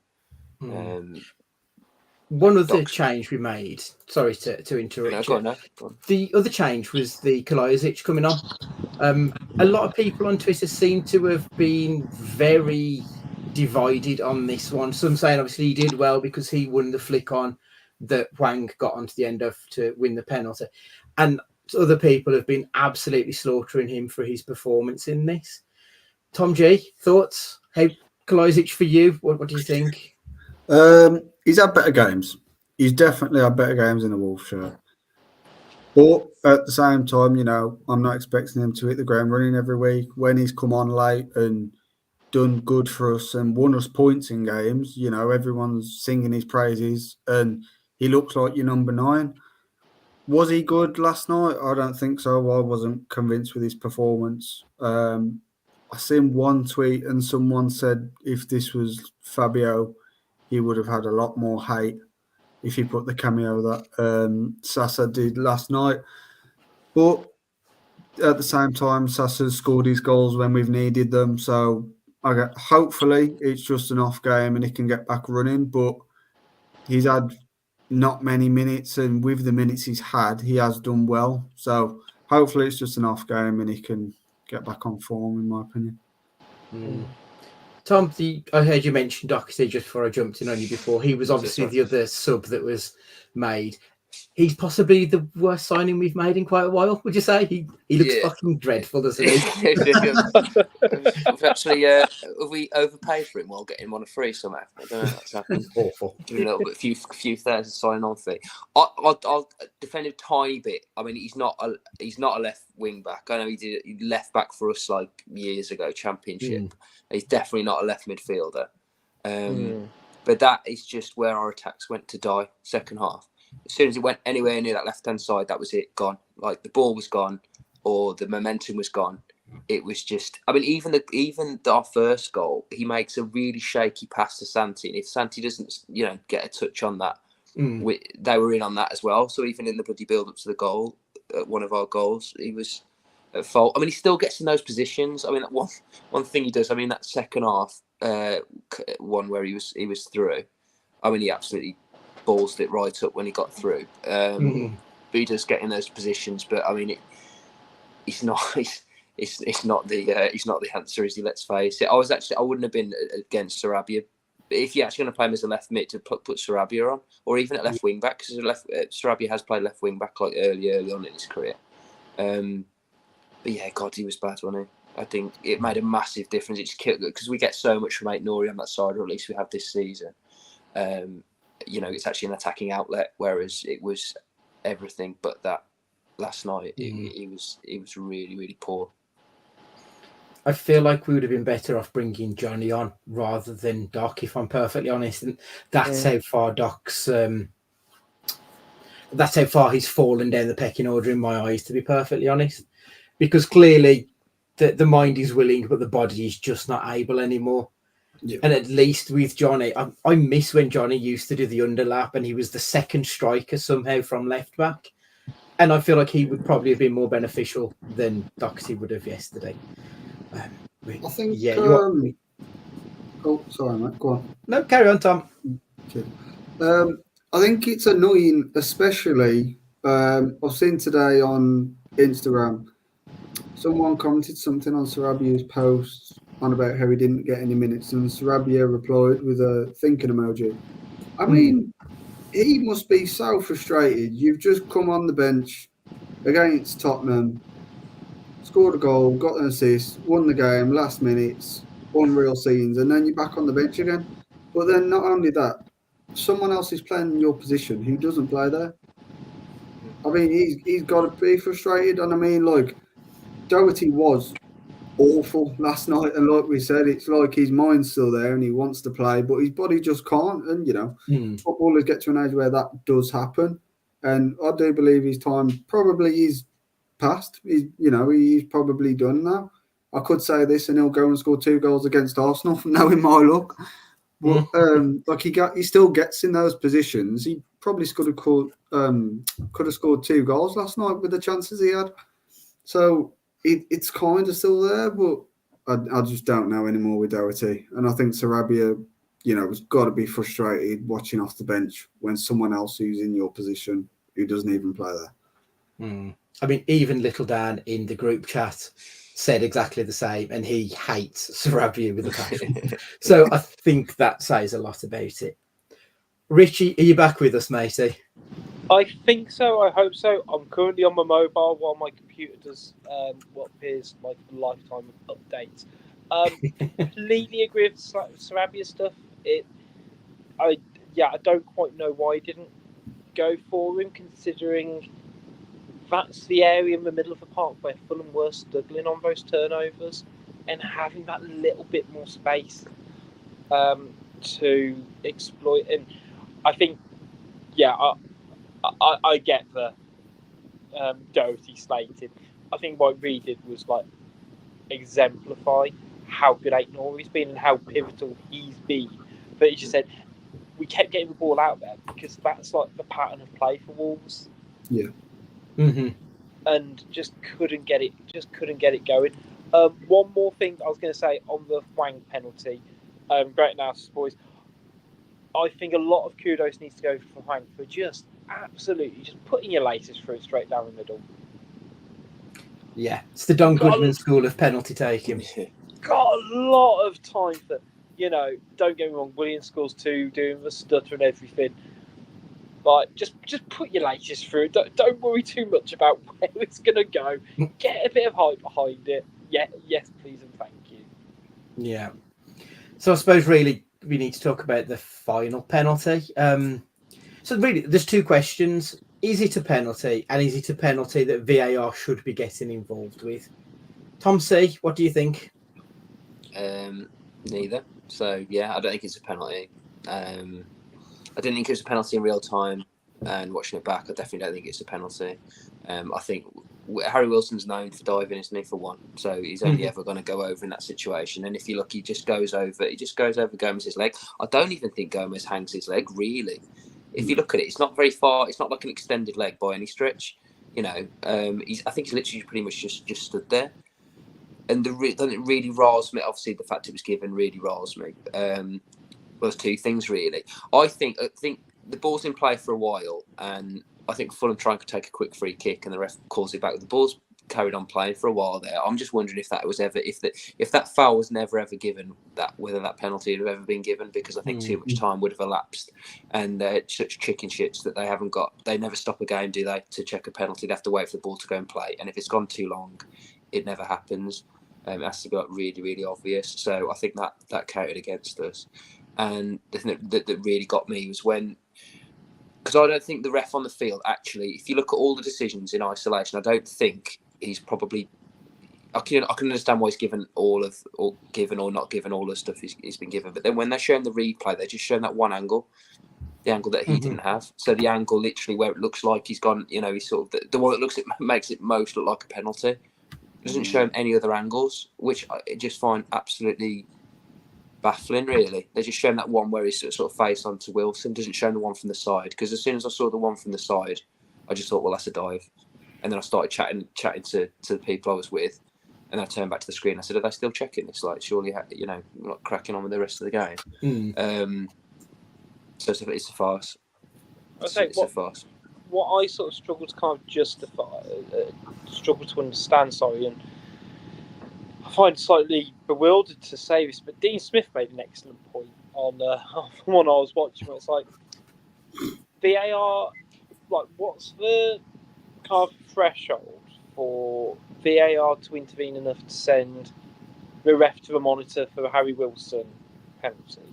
One other change we made, sorry to interrupt you. Go on. The other change was the Kalajdzic coming on. A lot of people on Twitter seem to have been very divided on this one. Some saying obviously he did well because he won the flick on that Hwang got onto the end of to win the penalty. And other people have been absolutely slaughtering him for his performance in this. Tom G, thoughts? Hey, Kalajdzic, for you, what do you think? He's had better games. He's definitely had better games in the Wolves shirt. But at the same time, I'm not expecting him to hit the ground running every week. When he's come on late and done good for us and won us points in games, everyone's singing his praises, and he looks like your number 9. Was he good last night? I don't think so. I wasn't convinced with his performance. I seen one tweet and someone said if this was Fabio, he would have had a lot more hate if he put the cameo that Sasa did last night. But at the same time, Sasa's scored his goals when we've needed them. So hopefully it's just an off game and he can get back running. But he's had not many minutes, and with the minutes he's had, he has done well. So hopefully it's just an off game and he can get back on form, in my opinion. Tom, I heard you mention Doherty just before I jumped in on you before. He was obviously the other sub that was made. He's possibly the worst signing we've made in quite a while, would you say? He looks fucking dreadful, doesn't he? We've actually, have we overpaid for him while getting him on a free somehow? I don't know what's happened. Awful. Giving a little bit, a few thousand signing on fee. I'll defend him a tiny bit. I mean, he's not a left wing back. I know he left back for us like years ago, Championship. He's definitely not a left midfielder. But that is just where our attacks went to die. Second half. As soon as it went anywhere near that left-hand side, that was it, gone. Like the ball was gone, or the momentum was gone. It was just. I mean, even our first goal, he makes a really shaky pass to Santi, and if Santi doesn't, get a touch on that, they were in on that as well. So even in the bloody build-up to the goal, one of our goals, he was at fault. I mean, he still gets in those positions. I mean, one thing he does. I mean, that second half one where he was through. I mean, he absolutely ballsed it right up when he got through. But he does get in those positions. But I mean, it's not the answer, is he? Let's face it. I wouldn't have been against Sarabia. But if you're actually going to play him as a left mid, to put Sarabia on, or even at left wing back, because Sarabia has played left wing back like early on in his career. But yeah, God, he was bad, wasn't he? I think it made a massive difference. It just killed, because we get so much from Aït-Nouri on that side, or at least we have this season. It's actually an attacking outlet, whereas it was everything but that last night. It was really, really poor. I feel like we would have been better off bringing Johnny on rather than Doc, if I'm perfectly honest. And that's how far Doc's. That's how far he's fallen down the pecking order in my eyes, to be perfectly honest. Because clearly the mind is willing, but the body is just not able anymore. Yeah. And at least with Johnny, I miss when Johnny used to do the underlap and he was the second striker somehow from left back. And I feel like he would probably have been more beneficial than Doherty would have yesterday. I think. Yeah. Oh, sorry, mate. Go on. No, carry on, Tom. Okay. I think it's annoying, especially. I've seen today on Instagram, someone commented something on Sarabia's post on about how he didn't get any minutes, and Sarabia replied with a thinking emoji. I mean, he must be so frustrated. You've just come on the bench against Tottenham, scored a goal, got an assist, won the game, last minutes, unreal scenes, and then you're back on the bench again. But then not only that, someone else is playing in your position who doesn't play there. I mean, he's got to be frustrated. And I mean, like, Doherty was awful last night, and like we said, it's like his mind's still there and he wants to play, but his body just can't. And footballers get to an age where that does happen, and I do believe his time probably is past. He's probably done now. I could say this and he'll go and score 2 goals against Arsenal, knowing my luck. But he still gets in those positions. He probably could have scored 2 goals last night with the chances he had. So it's kind of still there, but I just don't know anymore with Doherty. And I think Sarabia, has got to be frustrated watching off the bench when someone else who's in your position who doesn't even play there. I mean, even Little Dan in the group chat said exactly the same, and he hates Sarabia with a passion. So I think that says a lot about it. Richie, are you back with us, matey? I think so. I hope so. I'm currently on my mobile while my computer does what appears like a lifetime of updates. Completely agree with Sarabia stuff. I don't quite know why he didn't go for him, considering that's the area in the middle of the park where Fulham were struggling on those turnovers, and having that little bit more space to exploit. And I think, I get the Doherty slated. I think what we did was like exemplify how good Aït-Nouri's been and how pivotal he's been. But he just said we kept getting the ball out there because that's like the pattern of play for Wolves. Yeah. And just couldn't get it going. One more thing I was going to say on the Hwang penalty. Great analysis, boys. I think a lot of kudos needs to go for Hwang for just absolutely just putting your laces through straight down the middle. Yeah, it's the Don Goodman school of penalty taking. got a lot of time for, don't get me wrong, William scores 2, doing the stutter and everything. But just put your latest through. Don't worry too much about where it's going to go. Get a bit of hype behind it. Yeah, yes, please and thank you. Yeah. So I suppose really we need to talk about the final penalty. So really, there's 2 questions. Is it a penalty? And is it a penalty that VAR should be getting involved with? Tom C., what do you think? Neither. So, yeah, I don't think it's a penalty. I didn't think it was a penalty in real time, and watching it back, I definitely don't think it's a penalty. I think Harry Wilson's known for diving, isn't he, for one? So he's only ever going to go over in that situation. And if you look, he just goes over Gomez's leg. I don't even think Gomez hangs his leg, really. If you look at it, it's not very far. It's not like an extended leg by any stretch. I think he's literally pretty much just stood there. And doesn't it really riles me? Obviously, the fact it was given really riles me. There's 2 things really. I think the ball's in play for a while, and I think Fulham try and take a quick free kick, and the ref calls it back. The ball's carried on playing for a while there. I'm just wondering if that foul was never ever given, whether that penalty would have ever been given, because I think too much time would have elapsed, and they're such chicken shits that they never stop a game, do they, to check a penalty? They have to wait for the ball to go and play, and if it's gone too long, it never happens. It has to be really, really obvious. So I think that counted against us. And the thing that really got me was because I don't think the ref on the field actually, if you look at all the decisions in isolation, I don't think he's probably. I can understand why he's given or not given all the stuff he's been given, but then when they're showing the replay, they're just showing that one angle, the angle that he didn't have. So the angle literally where it looks like he's gone, he's sort of the one that makes it most look like a penalty. Doesn't show him any other angles, which I just find absolutely baffling, really. They're just showing that one where he's sort of face onto Wilson, doesn't show the one from the side. Because as soon as I saw the one from the side, I just thought, well, that's a dive. And then I started chatting to the people I was with, and I turned back to the screen. I said, are they still checking this? Like, surely, not cracking on with the rest of the game. So it's a farce. It's a farce. What I sort of struggle to kind of struggle to understand, and I find it slightly bewildered to say this, but Dean Smith made an excellent point on one I was watching. Where it's like VAR, like what's the kind of threshold for VAR to intervene enough to send the ref to the monitor for the Harry Wilson penalty,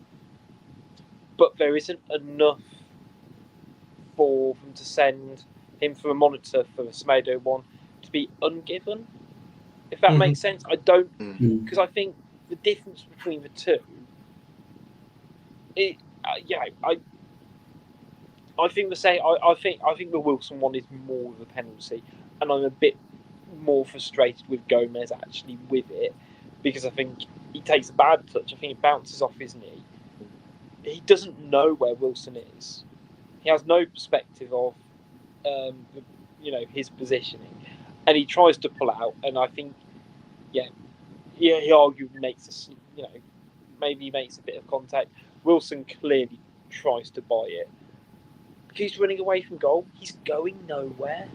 but there isn't enough for them to send him for a monitor for the Semedo one to be ungiven, if that makes sense. I don't, because I think the difference between the two, I think I think the Wilson one is more of a penalty, and I'm a bit more frustrated with Gomez actually with it, because I think he takes a bad touch. I think it bounces off his knee. He doesn't know where Wilson is. He has no perspective of, his positioning, and he tries to pull out. And I think, he arguably makes maybe he makes a bit of contact. Wilson clearly tries to buy it. He's running away from goal. He's going nowhere.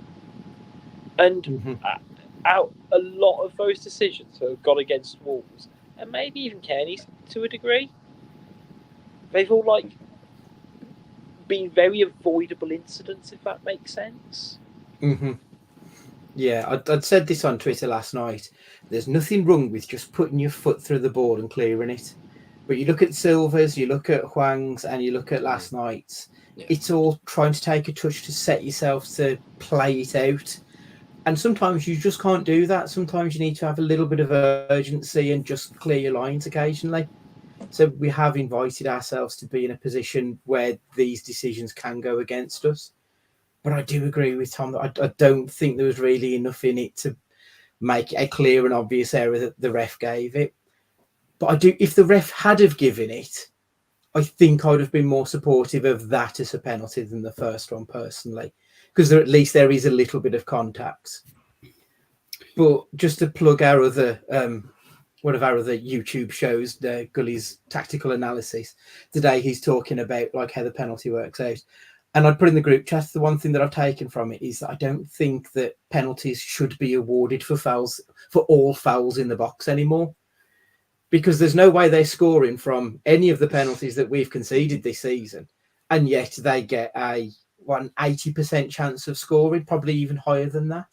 And out a lot of those decisions that have gone against Wolves, and maybe even Kearney's to a degree, they've all been very avoidable incidents, if that makes sense. Yeah, I'd said this on Twitter last night. There's nothing wrong with just putting your foot through the board and clearing it. But you look at Silva's, you look at Hwang's, and you look at last night's. Yeah. It's all trying to take a touch to set yourself to play it out. And sometimes you just can't do that. Sometimes you need to have a little bit of urgency and just clear your lines occasionally. So we have invited ourselves to be in a position where these decisions can go against us. But I do agree with Tom that I don't think there was really enough in it to make a clear and obvious error that the ref gave it. But I do, if the ref had have given it, I think I would have been more supportive of that as a penalty than the first one personally, because at least there is a little bit of contact. But just to plug our other one of our other YouTube shows, Gully's Tactical Analysis, today he's talking about how the penalty works out. And I'd put in the group chat, the one thing that I've taken from it is that I don't think that penalties should be awarded for fouls, for all fouls in the box anymore. because there's no way they're scoring from any of the penalties that we've conceded this season, and yet they get a 80% chance of scoring, probably even higher than that.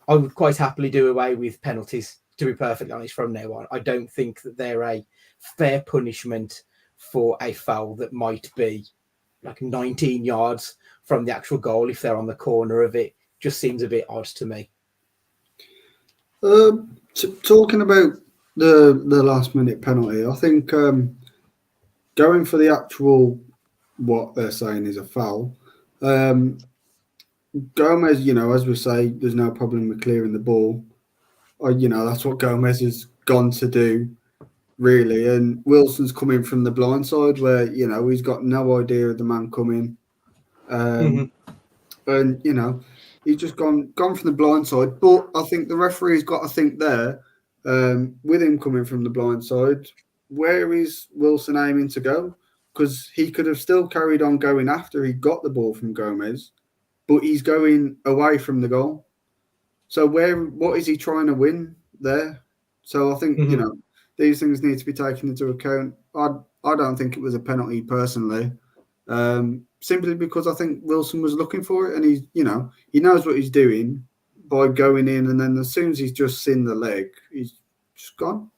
I would quite happily do away with penalties, to be perfectly honest, from now on. I don't think that they're a fair punishment for a foul that might be like 19 yards from the actual goal if they're on the corner of it. Just seems a bit odd to me. Talking about the last minute penalty, I think going for the actual what they're saying is a foul. Gomez, as we say, there's no problem with clearing the ball. That's what Gomez has gone to do, really. And Wilson's coming from the blind side where, he's got no idea of the man coming. And, he's just gone from the blind side. But I think the referee's got to think there, with him coming from the blind side, where is Wilson aiming to go? Because he could have still carried on going after he got the ball from Gomez, but he's going away from the goal. So what is he trying to win there? So I think, these things need to be taken into account. I don't think it was a penalty personally, simply because I think Wilson was looking for it, and he knows what he's doing by going in, and then as soon as he's just seen the leg, he's just gone.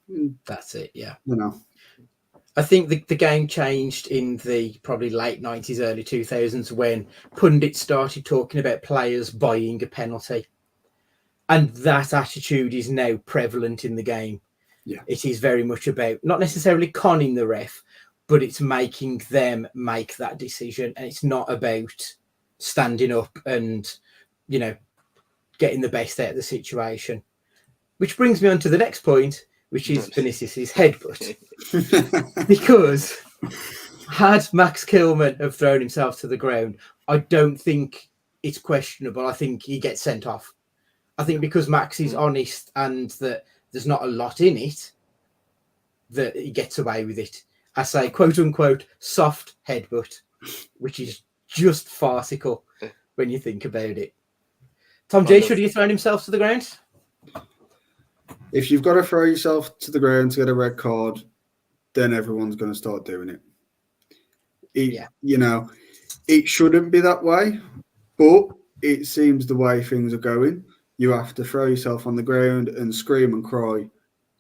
That's it, yeah. I think the game changed in the probably late 90s, early 2000s when pundits started talking about players buying a penalty. And that attitude is now prevalent in the game. Yeah. It is very much about not necessarily conning the ref, but it's making them make that decision. And it's not about standing up and, getting the best out of the situation. Which brings me on to the next point, which is Vinicius' headbutt. Because had Max Kilman have thrown himself to the ground, I don't think it's questionable. I think he gets sent off. I think because Max is honest and that there's not a lot in it, that he gets away with it. I say, quote unquote, soft headbutt, which is just farcical when you think about it. Tom J, should he have thrown himself to the ground? If you've got to throw yourself to the ground to get a red card, then everyone's going to start doing it. It shouldn't be that way, but it seems the way things are going. You have to throw yourself on the ground and scream and cry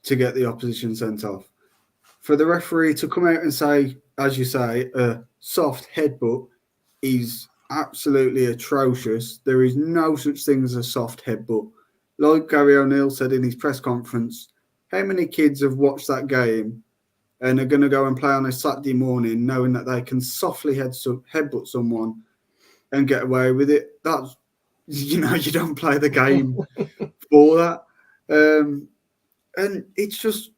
to get the opposition sent off. For the referee to come out and say, as you say, a soft headbutt is absolutely atrocious. There is no such thing as a soft headbutt. Like Gary O'Neill said in his press conference, how many kids have watched that game and are going to go and play on a Saturday morning knowing that they can softly headbutt someone and get away with it? That's, you don't play the game for that. And it's just,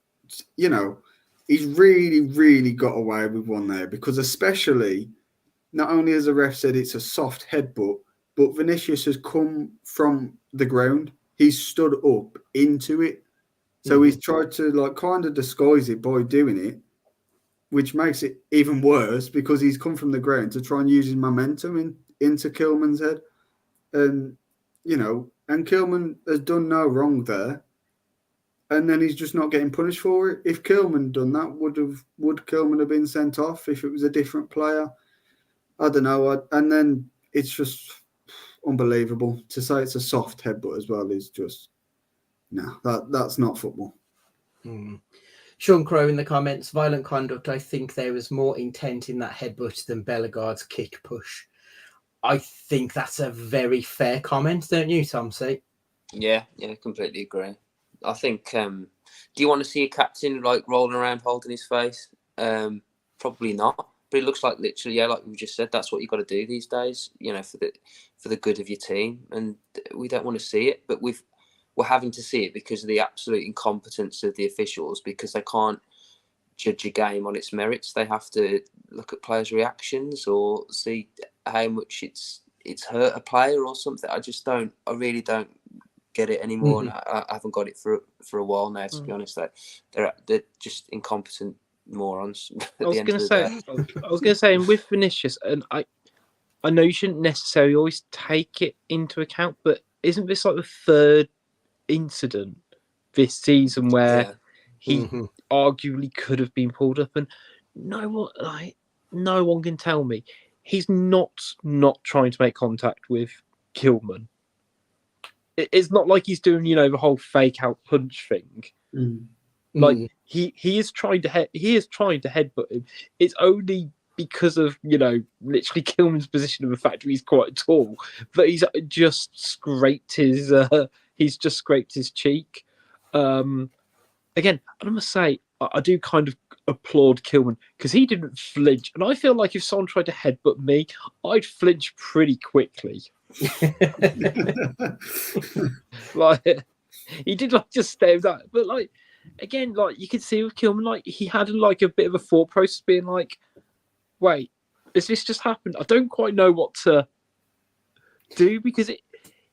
he's really, really got away with one there, because especially not only has the ref said it's a soft headbutt, but Vinicius has come from the ground. He's stood up into it. So he's tried to kind of disguise it by doing it, which makes it even worse because he's come from the ground to try and use his momentum into Kilman's head. And, and Kilman has done no wrong there. And then he's just not getting punished for it. If Kilman done that, would Kilman have been sent off if it was a different player? I don't know. And then it's just unbelievable. To say it's a soft headbutt as well is just, no, that's not football. Sean Crow in the comments, violent conduct. I think there was more intent in that headbutt than Bellegarde's kick push. I think that's a very fair comment, don't you, Tom C? Yeah, completely agree. I think, do you want to see a captain rolling around holding his face? Probably not. But it looks like literally, like we just said, that's what you've got to do these days, for the good of your team. And we don't want to see it, but we're having to see it because of the absolute incompetence of the officials, because they can't judge a game on its merits. They have to look at players' reactions or see how much it's hurt a player or something. I really don't get it anymore. And I haven't got it for a while now, to be honest. They're just incompetent morons. I was going to say, and with Vinicius, and I know you shouldn't necessarily always take it into account, but isn't this like the third incident this season where he arguably could have been pulled up, and no one can tell me he's not trying to make contact with Kilman. It's not like he's doing, the whole fake out punch thing. Like he is trying to headbutt him. It's only because of literally Kilman's position of the fact that he's quite tall that he's just scraped his cheek. Again, I must say I do kind of applaud Kilman because he didn't flinch, and I feel like if someone tried to headbutt me, I'd flinch pretty quickly. Like he did just stay with that, but again, you could see with Kilman, he had a bit of a thought process, being like, "Wait, has this just happened? I don't quite know what to do," because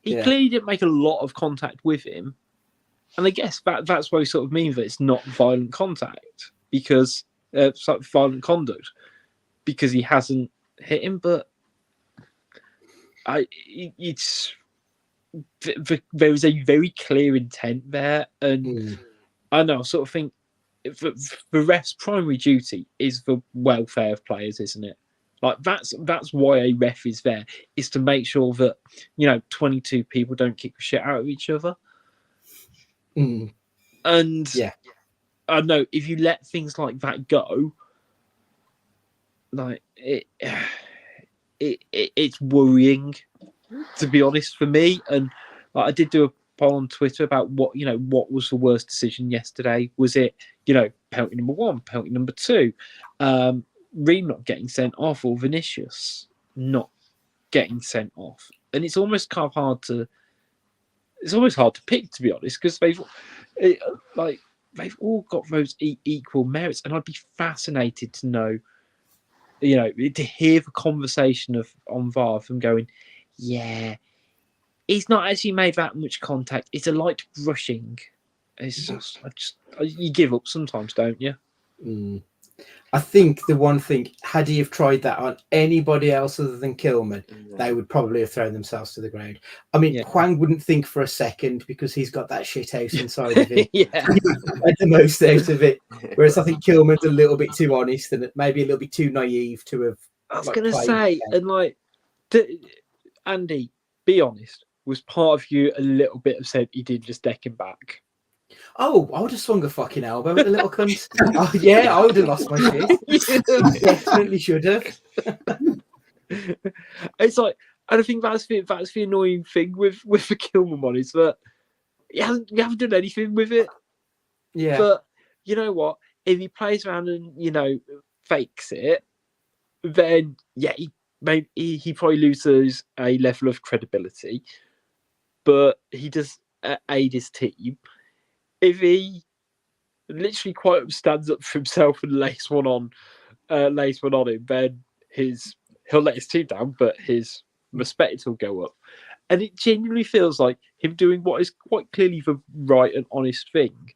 he clearly didn't make a lot of contact with him, and I guess that's why we sort of mean that it's not violent contact because violent conduct because he hasn't hit him, but. There is a very clear intent there, and I know I sort of think the ref's primary duty is the welfare of players, isn't it? That's why a ref is there, is to make sure that 22 people don't kick the shit out of each other. And I know if you let things like that go, it's worrying, to be honest, for me. And I did do a poll on Twitter about what was the worst decision yesterday. Was it penalty number 1, penalty number 2, Ream not getting sent off, or Vinicius not getting sent off? And it's almost kind of hard to pick, to be honest, because they've all got those equal merits, and I'd be fascinated to know. To hear the conversation on VAR from going, yeah, he's not actually made that much contact. It's a light brushing. It's just, you give up sometimes, don't you? I think the one thing, had he have tried that on anybody else other than Kilman, they would probably have thrown themselves to the ground. I mean, Hwang wouldn't think for a second because he's got that shit house inside of him. He had the most out of it. Whereas I think Kilman's a little bit too honest and maybe a little bit too naive to have. I was going to say, and Andy, be honest, was part of you a little bit upset he did just deck him back? Oh, I would have swung a fucking elbow at the little cunt. Oh, yeah, I would have lost my shit. Definitely should have. It's and I think that's the annoying thing with the Kilman one, is that you haven't done anything with it. Yeah. But you know what? If he plays around and fakes it, then he probably loses a level of credibility. But he does aid his team. If he literally quite stands up for himself and lays one on him, then he'll let his team down, but his respect will go up. And it genuinely feels like him doing what is quite clearly the right and honest thing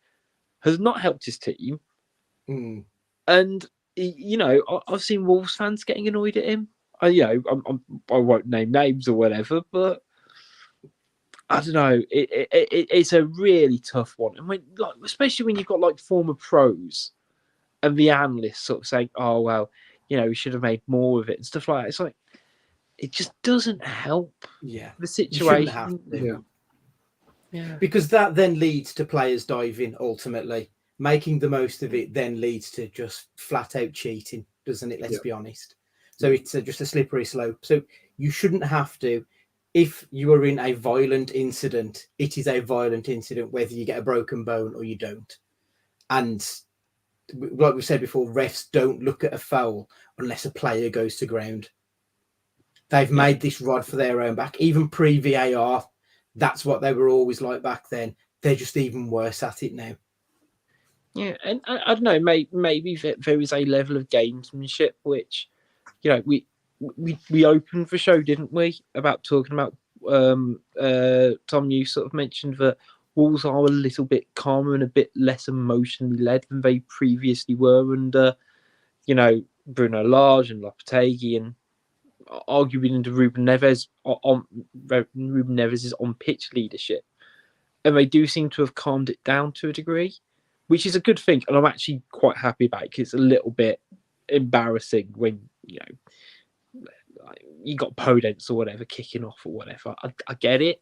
has not helped his team. And I've seen Wolves fans getting annoyed at him. I won't name names or whatever, but I don't know. It's a really tough one, and especially when you've got former pros and the analysts sort of saying, "Oh well, we should have made more of it" and stuff like that. It's it just doesn't help. The situation. Yeah, because that then leads to players diving. Ultimately, making the most of it then leads to just flat out cheating, doesn't it? Let's be honest. So it's just a slippery slope. So you shouldn't have to. If you are in a violent incident, it is a violent incident, whether you get a broken bone or you don't. And like we said before, refs don't look at a foul unless a player goes to ground. They've made this rod for their own back. Even pre-VAR, that's what they were always like back then. They're just even worse at it now. Yeah, and I don't know, maybe there is a level of gamesmanship which, we opened the show, didn't we? About talking about Tom, you sort of mentioned that Wolves are a little bit calmer and a bit less emotionally led than they previously were under, Bruno Lage and Lopetegui, and arguably into Ruben Neves' on pitch leadership, and they do seem to have calmed it down to a degree. which is a good thing, and I'm actually quite happy about it because it's a little bit embarrassing when you got Podence or whatever kicking off or whatever. I get it,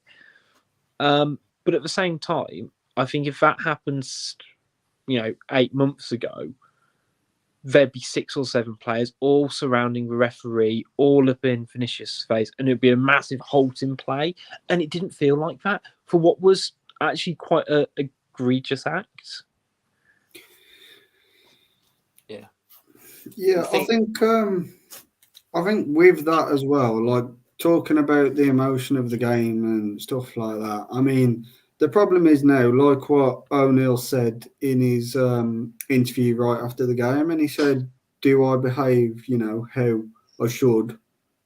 but at the same time, I think if that happens, 8 months ago, there'd be 6 or 7 players all surrounding the referee, all up in Vinicius' face, and it'd be a massive halt in play. And it didn't feel like that for what was actually quite a egregious act. Yeah. Yeah, I think with that as well, like talking about the emotion of the game and stuff like that. I mean, the problem is now, like what O'Neill said in his interview right after the game, and he said, "Do I behave, how I should,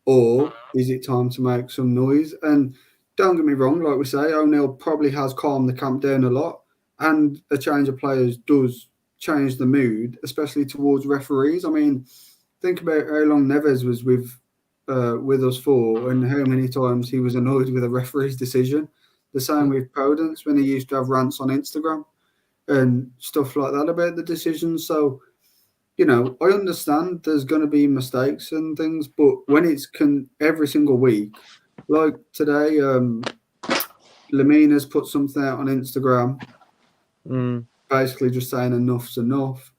or is it time to make some noise?" And don't get me wrong, like we say, O'Neill probably has calmed the camp down a lot, and a change of players does change the mood, especially towards referees. I mean, think about how long Neves was with us for, and how many times he was annoyed with a referee's decision. The same with Podence when he used to have rants on Instagram and stuff like that about the decisions. So, I understand there's going to be mistakes and things, but when it's every single week, like today, Lamina's put something out on Instagram, basically just saying enough's enough.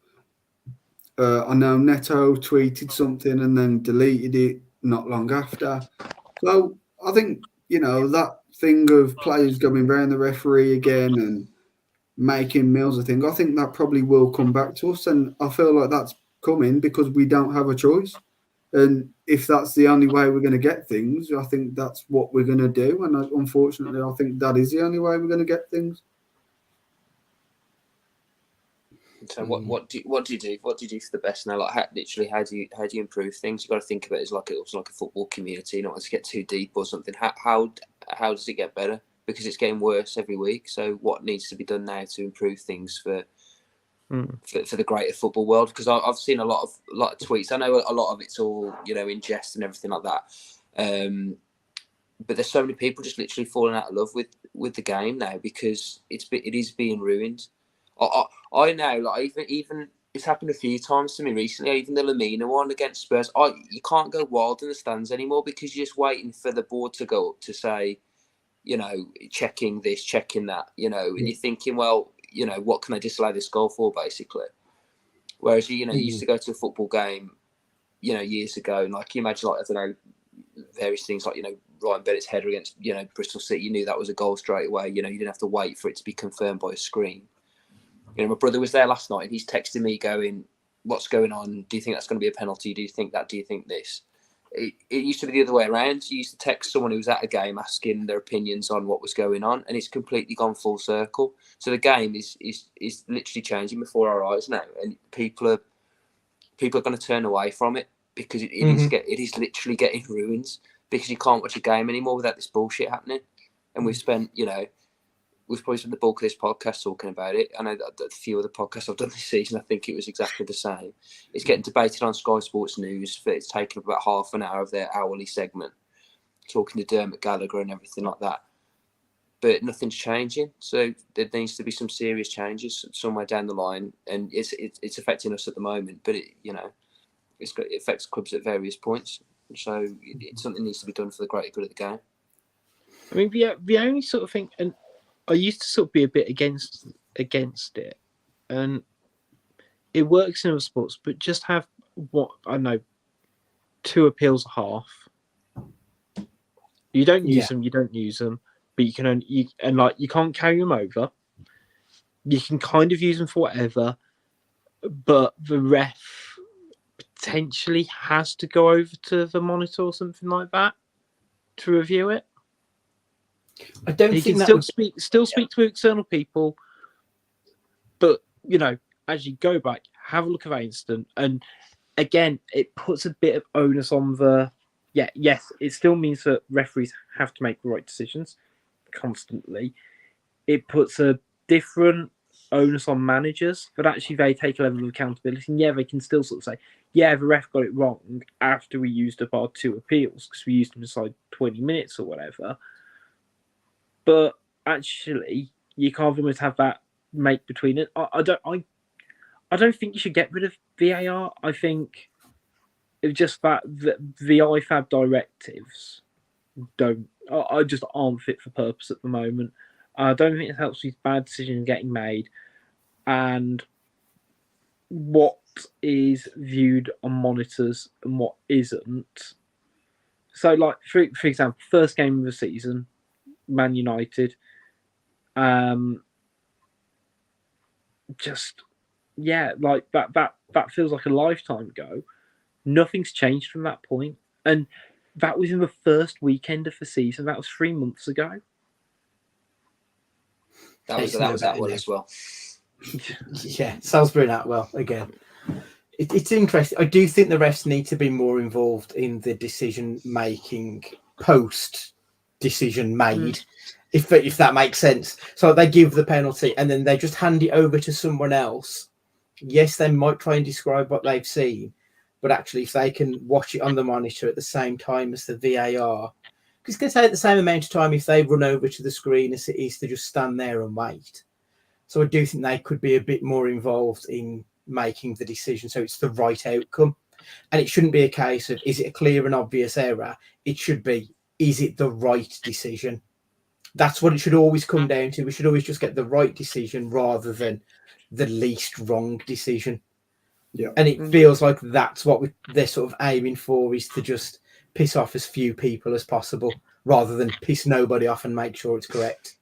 I know Neto tweeted something and then deleted it not long after. So I think, that thing of players going around the referee again and making meals, I think that probably will come back to us. And I feel like that's coming because we don't have a choice. And if that's the only way we're going to get things, I think that's what we're going to do. And unfortunately, I think that is the only way we're going to get things. So what do you do? What do you do for the best now? Like how do you improve things? You got to think of it as like a football community, not to get too deep or something. How does it get better? Because it's getting worse every week. So what needs to be done now to improve things for the greater football world? Because I've seen a lot of tweets. I know a lot of it's all in jest and everything like that. But there's so many people just literally falling out of love with the game now because it is being ruined. I know, like even it's happened a few times to me recently. Even the Lamina one against Spurs, you can't go wild in the stands anymore because you're just waiting for the board to go up to say, checking this, checking that, and you're thinking, well, what can I disallow this goal for, basically? Whereas you used to go to a football game, years ago, and like you imagine, like I don't know, various things like Ryan Bennett's header against Bristol City, you knew that was a goal straight away. You didn't have to wait for it to be confirmed by a screen. My brother was there last night and he's texting me going, "What's going on? Do you think that's going to be a penalty? Do you think that? Do you think this?" It used to be the other way around. You used to text someone who was at a game asking their opinions on what was going on, and it's completely gone full circle. So the game is literally changing before our eyes now, and people are going to turn away from it because it is literally getting ruined because you can't watch a game anymore without this bullshit happening. And we've spent, we've probably spent the bulk of this podcast talking about it. I know that a few of the podcasts I've done this season, I think it was exactly the same. It's getting debated on Sky Sports News. It's taken about half an hour of their hourly segment, talking to Dermot Gallagher and everything like that. But nothing's changing. So there needs to be some serious changes somewhere down the line. And it's affecting us at the moment. But it affects clubs at various points. So something needs to be done for the greater good of the game. I mean, the only sort of thing, and I used to sort of be a bit against it, and it works in other sports, but just have what I know, 2 appeals a half. You don't use them, but you can only you can't carry them over. You can kind of use them for whatever, but the ref potentially has to go over to the monitor or something like that to review it. I don't he think can that still speak to external people, but as you go back, have a look at that incident, and again, it puts a bit of onus on the. Yes, it still means that referees have to make the right decisions constantly. It puts a different onus on managers, but actually they take a level of accountability. And they can still sort of say, the ref got it wrong after we used up our 2 appeals because we used them inside 20 minutes or whatever. But actually, you can't almost have that make between it. I don't think you should get rid of VAR. I think it's just that the IFAB directives I just aren't fit for purpose at the moment. I don't think it helps with bad decisions getting made and what is viewed on monitors and what isn't. So, like for example, first game of the season, Man United, just like that feels like a lifetime ago. Nothing's changed from that point, and that was in the first weekend of the season. That was 3 months ago. That was Atwell as well. Yeah, Salisbury and Atwell again. It's interesting. I do think the refs need to be more involved in the decision making post decision made, if that makes sense. So they give the penalty and then they just hand it over to someone else. Yes, they might try and describe what they've seen, but actually, if they can watch it on the monitor at the same time as the VAR, because it's going to take the same amount of time if they run over to the screen as it is to just stand there and wait. So I do think they could be a bit more involved in making the decision so it's the right outcome. And it shouldn't be a case of, is it a clear and obvious error? It should be, is it the right decision? That's what it should always come down to. We should always just get the right decision rather than the least wrong decision. Yeah. And it feels like that's what they're sort of aiming for, is to just piss off as few people as possible rather than piss nobody off and make sure it's correct.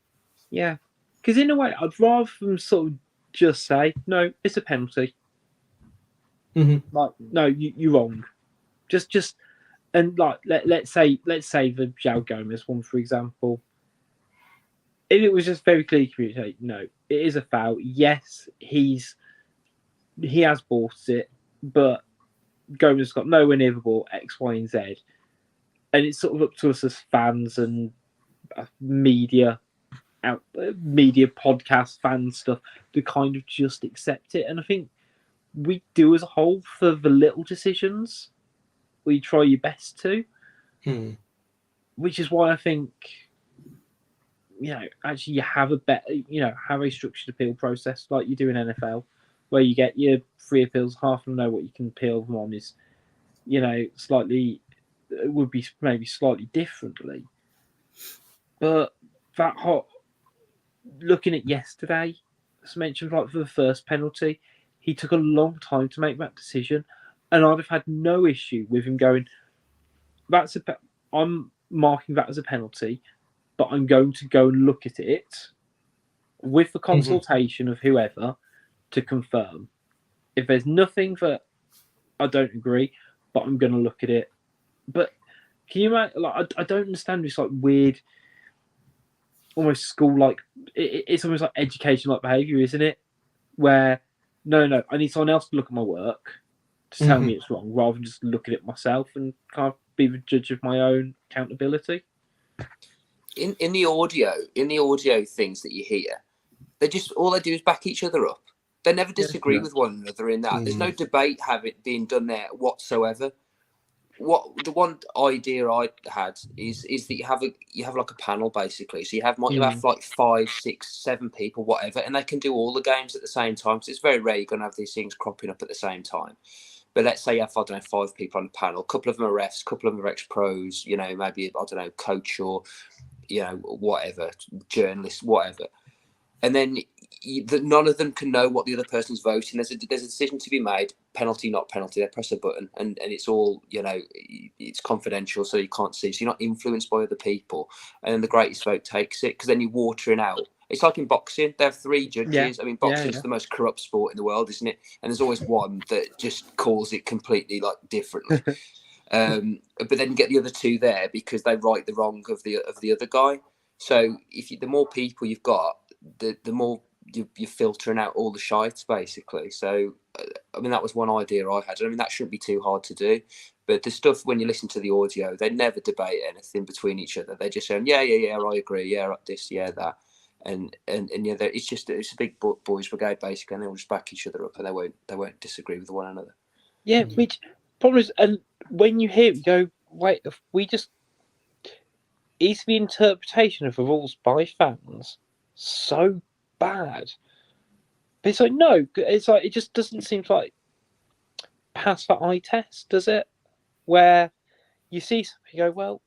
Yeah. Because in a way, I'd rather them sort of just say, no, it's a penalty. Mm-hmm. Like, no, you're wrong. Just, and like, let's say the João Gomez one, for example. If it was just very clearly communicated, no, it is a foul. Yes, he has bought it, but Gomez got nowhere near the ball, X, Y, and Z. And it's sort of up to us as fans and media podcast fans stuff to kind of just accept it. And I think we do as a whole for the little decisions. We try your best to, which is why I think, actually you have a better, have a structured appeal process like you do in NFL, where you get your 3 appeals. Half of them know what you can appeal them on is, slightly, it would be maybe slightly differently. But that looking at yesterday, as mentioned, like for the first penalty, he took a long time to make that decision, and I'd have had no issue with him going, I'm marking that as a penalty, but I'm going to go and look at it with the consultation of whoever to confirm. If there's nothing that I don't agree, but I'm going to look at it. But can you imagine? Like, I don't understand this like weird, almost school like. It's almost like education like behaviour, isn't it? Where no, I need someone else to look at my work to tell me it's wrong, rather than just look at it myself and kind of be the judge of my own accountability. In the audio things that you hear, all they do is back each other up. They never disagree with one another in that. There's no debate being done there whatsoever. The one idea I had is that you have like a panel basically. So you have like 5, 6, 7 people, whatever, and they can do all the games at the same time. So it's very rare you're going to have these things cropping up at the same time. But let's say you have, 5 people on the panel. A couple of them are refs, a couple of them are ex-pros, maybe, coach or, whatever, journalist, whatever. And then none of them can know what the other person's voting. There's a decision to be made, penalty, not penalty. They press a button and it's all, it's confidential, so you can't see. So you're not influenced by other people. And then the greatest vote takes it, because then you're watering out. It's like in boxing. They have 3 judges. Yeah. I mean, boxing is the most corrupt sport in the world, isn't it? And there's always one that just calls it completely differently. But then you get the other 2 there because they right the wrong of the other guy. So the more people you've got, the more you're filtering out all the shites, basically. So, I mean, that was one idea I had. I mean, that shouldn't be too hard to do. But the stuff, when you listen to the audio, they never debate anything between each other. They just say, yeah, I agree. Yeah, this, yeah, that. And it's a big boys brigade, basically, and they'll just back each other up, and they won't disagree with one another. Yeah, which problem is, and when you hear it, you go, wait, if we just... Is the interpretation of the rules by fans so bad But it's like, no, it's like, it just doesn't seem to like pass that eye test, does it? Where you see something, you go, well,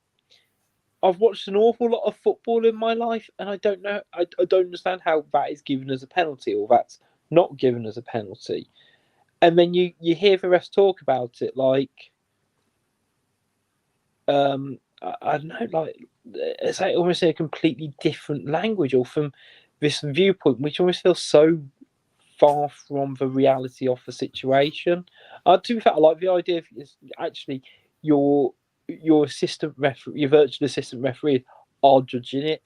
I've watched an awful lot of football in my life, and I don't know, I don't understand how that is given as a penalty or that's not given as a penalty. And then you hear the refs talk about it like, I don't know, like it's like almost in a completely different language or from this viewpoint, which almost feels so far from the reality of the situation. To be fair, I like the idea of actually your assistant referee, your virtual assistant referee, are judging it,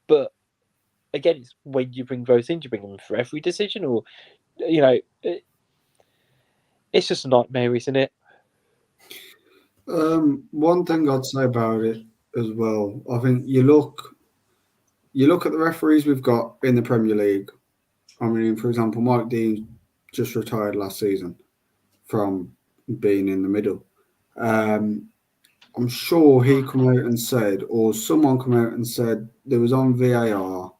but again, it's when you bring those in, do you bring them for every decision, or it's just a nightmare, isn't it? One thing I'd say about it as well, I think you look at the referees we've got in the Premier League. I mean, for example, Mike Dean just retired last season from being in the middle. I'm sure he come out and said, or someone come out and said, there was on VAR,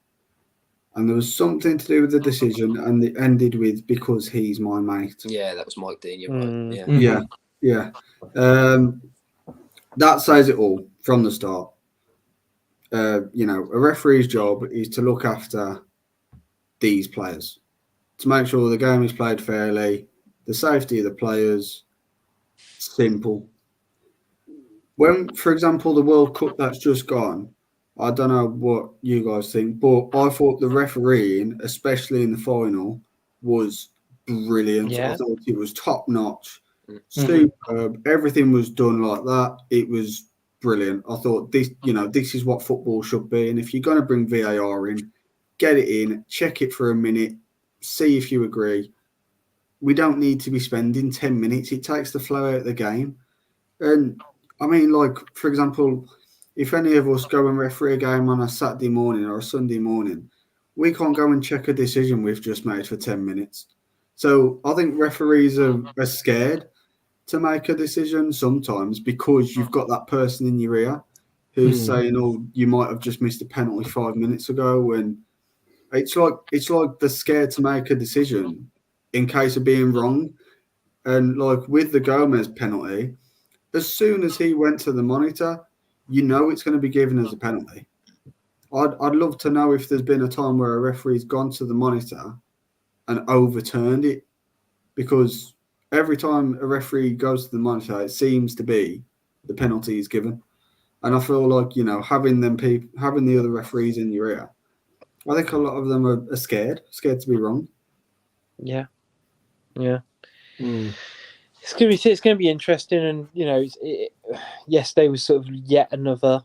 and there was something to do with the decision, and it ended with because he's my mate. Yeah, that was Mike Dean. You're right. Yeah. That says it all from the start. A referee's job is to look after these players, to make sure the game is played fairly, the safety of the players. Simple. When, for example, the World Cup that's just gone, I don't know what you guys think, but I thought the refereeing, especially in the final, was brilliant. Yeah. I thought it was top notch, superb. Everything was done like that. It was brilliant. I thought this is what football should be. And if you're going to bring VAR in, get it in, check it for a minute, see if you agree. We don't need to be spending 10 minutes. It takes the flow out of the game. And I mean, like, for example, if any of us go and referee a game on a Saturday morning or a Sunday morning, we can't go and check a decision we've just made for 10 minutes. So I think referees are scared to make a decision sometimes because you've got that person in your ear who's saying, oh, you might have just missed a penalty 5 minutes ago. And it's like they're scared to make a decision in case of being wrong. And like with the Gomez penalty, as soon as he went to the monitor, it's going to be given as a penalty. I'd love to know if there's been a time where a referee's gone to the monitor and overturned it, because every time a referee goes to the monitor, it seems to be the penalty is given. And I feel like, having the other referees in your ear, I think a lot of them are scared to be wrong. Yeah. It's gonna be interesting, and yesterday was sort of yet another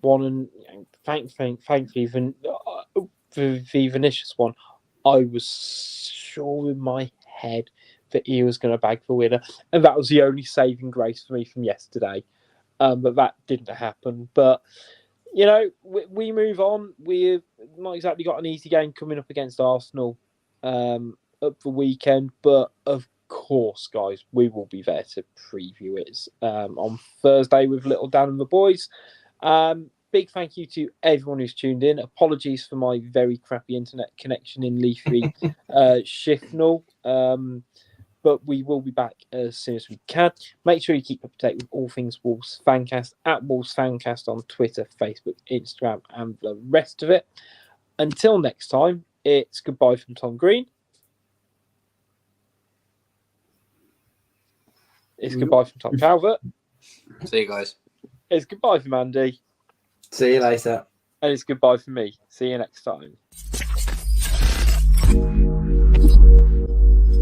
one, and thankfully, the Vinicius one, I was sure in my head that he was going to bag the winner, and that was the only saving grace for me from yesterday. But that didn't happen. But we move on. We've not exactly got an easy game coming up against Arsenal up the weekend, but of course, guys, we will be there to preview it on Thursday with Little Dan and the boys. Big thank you to everyone who's tuned in. Apologies for my very crappy internet connection in leafy Shifnal. But we will be back as soon as we can. Make sure you keep up to date with all things Wolves Fancast at Wolves Fancast on Twitter, Facebook, Instagram, and the rest of it. Until next time, it's goodbye from Tom Green. It's goodbye from Tom Calvert. See you guys. It's goodbye from Andy. See you later. And it's goodbye from me. See you next time.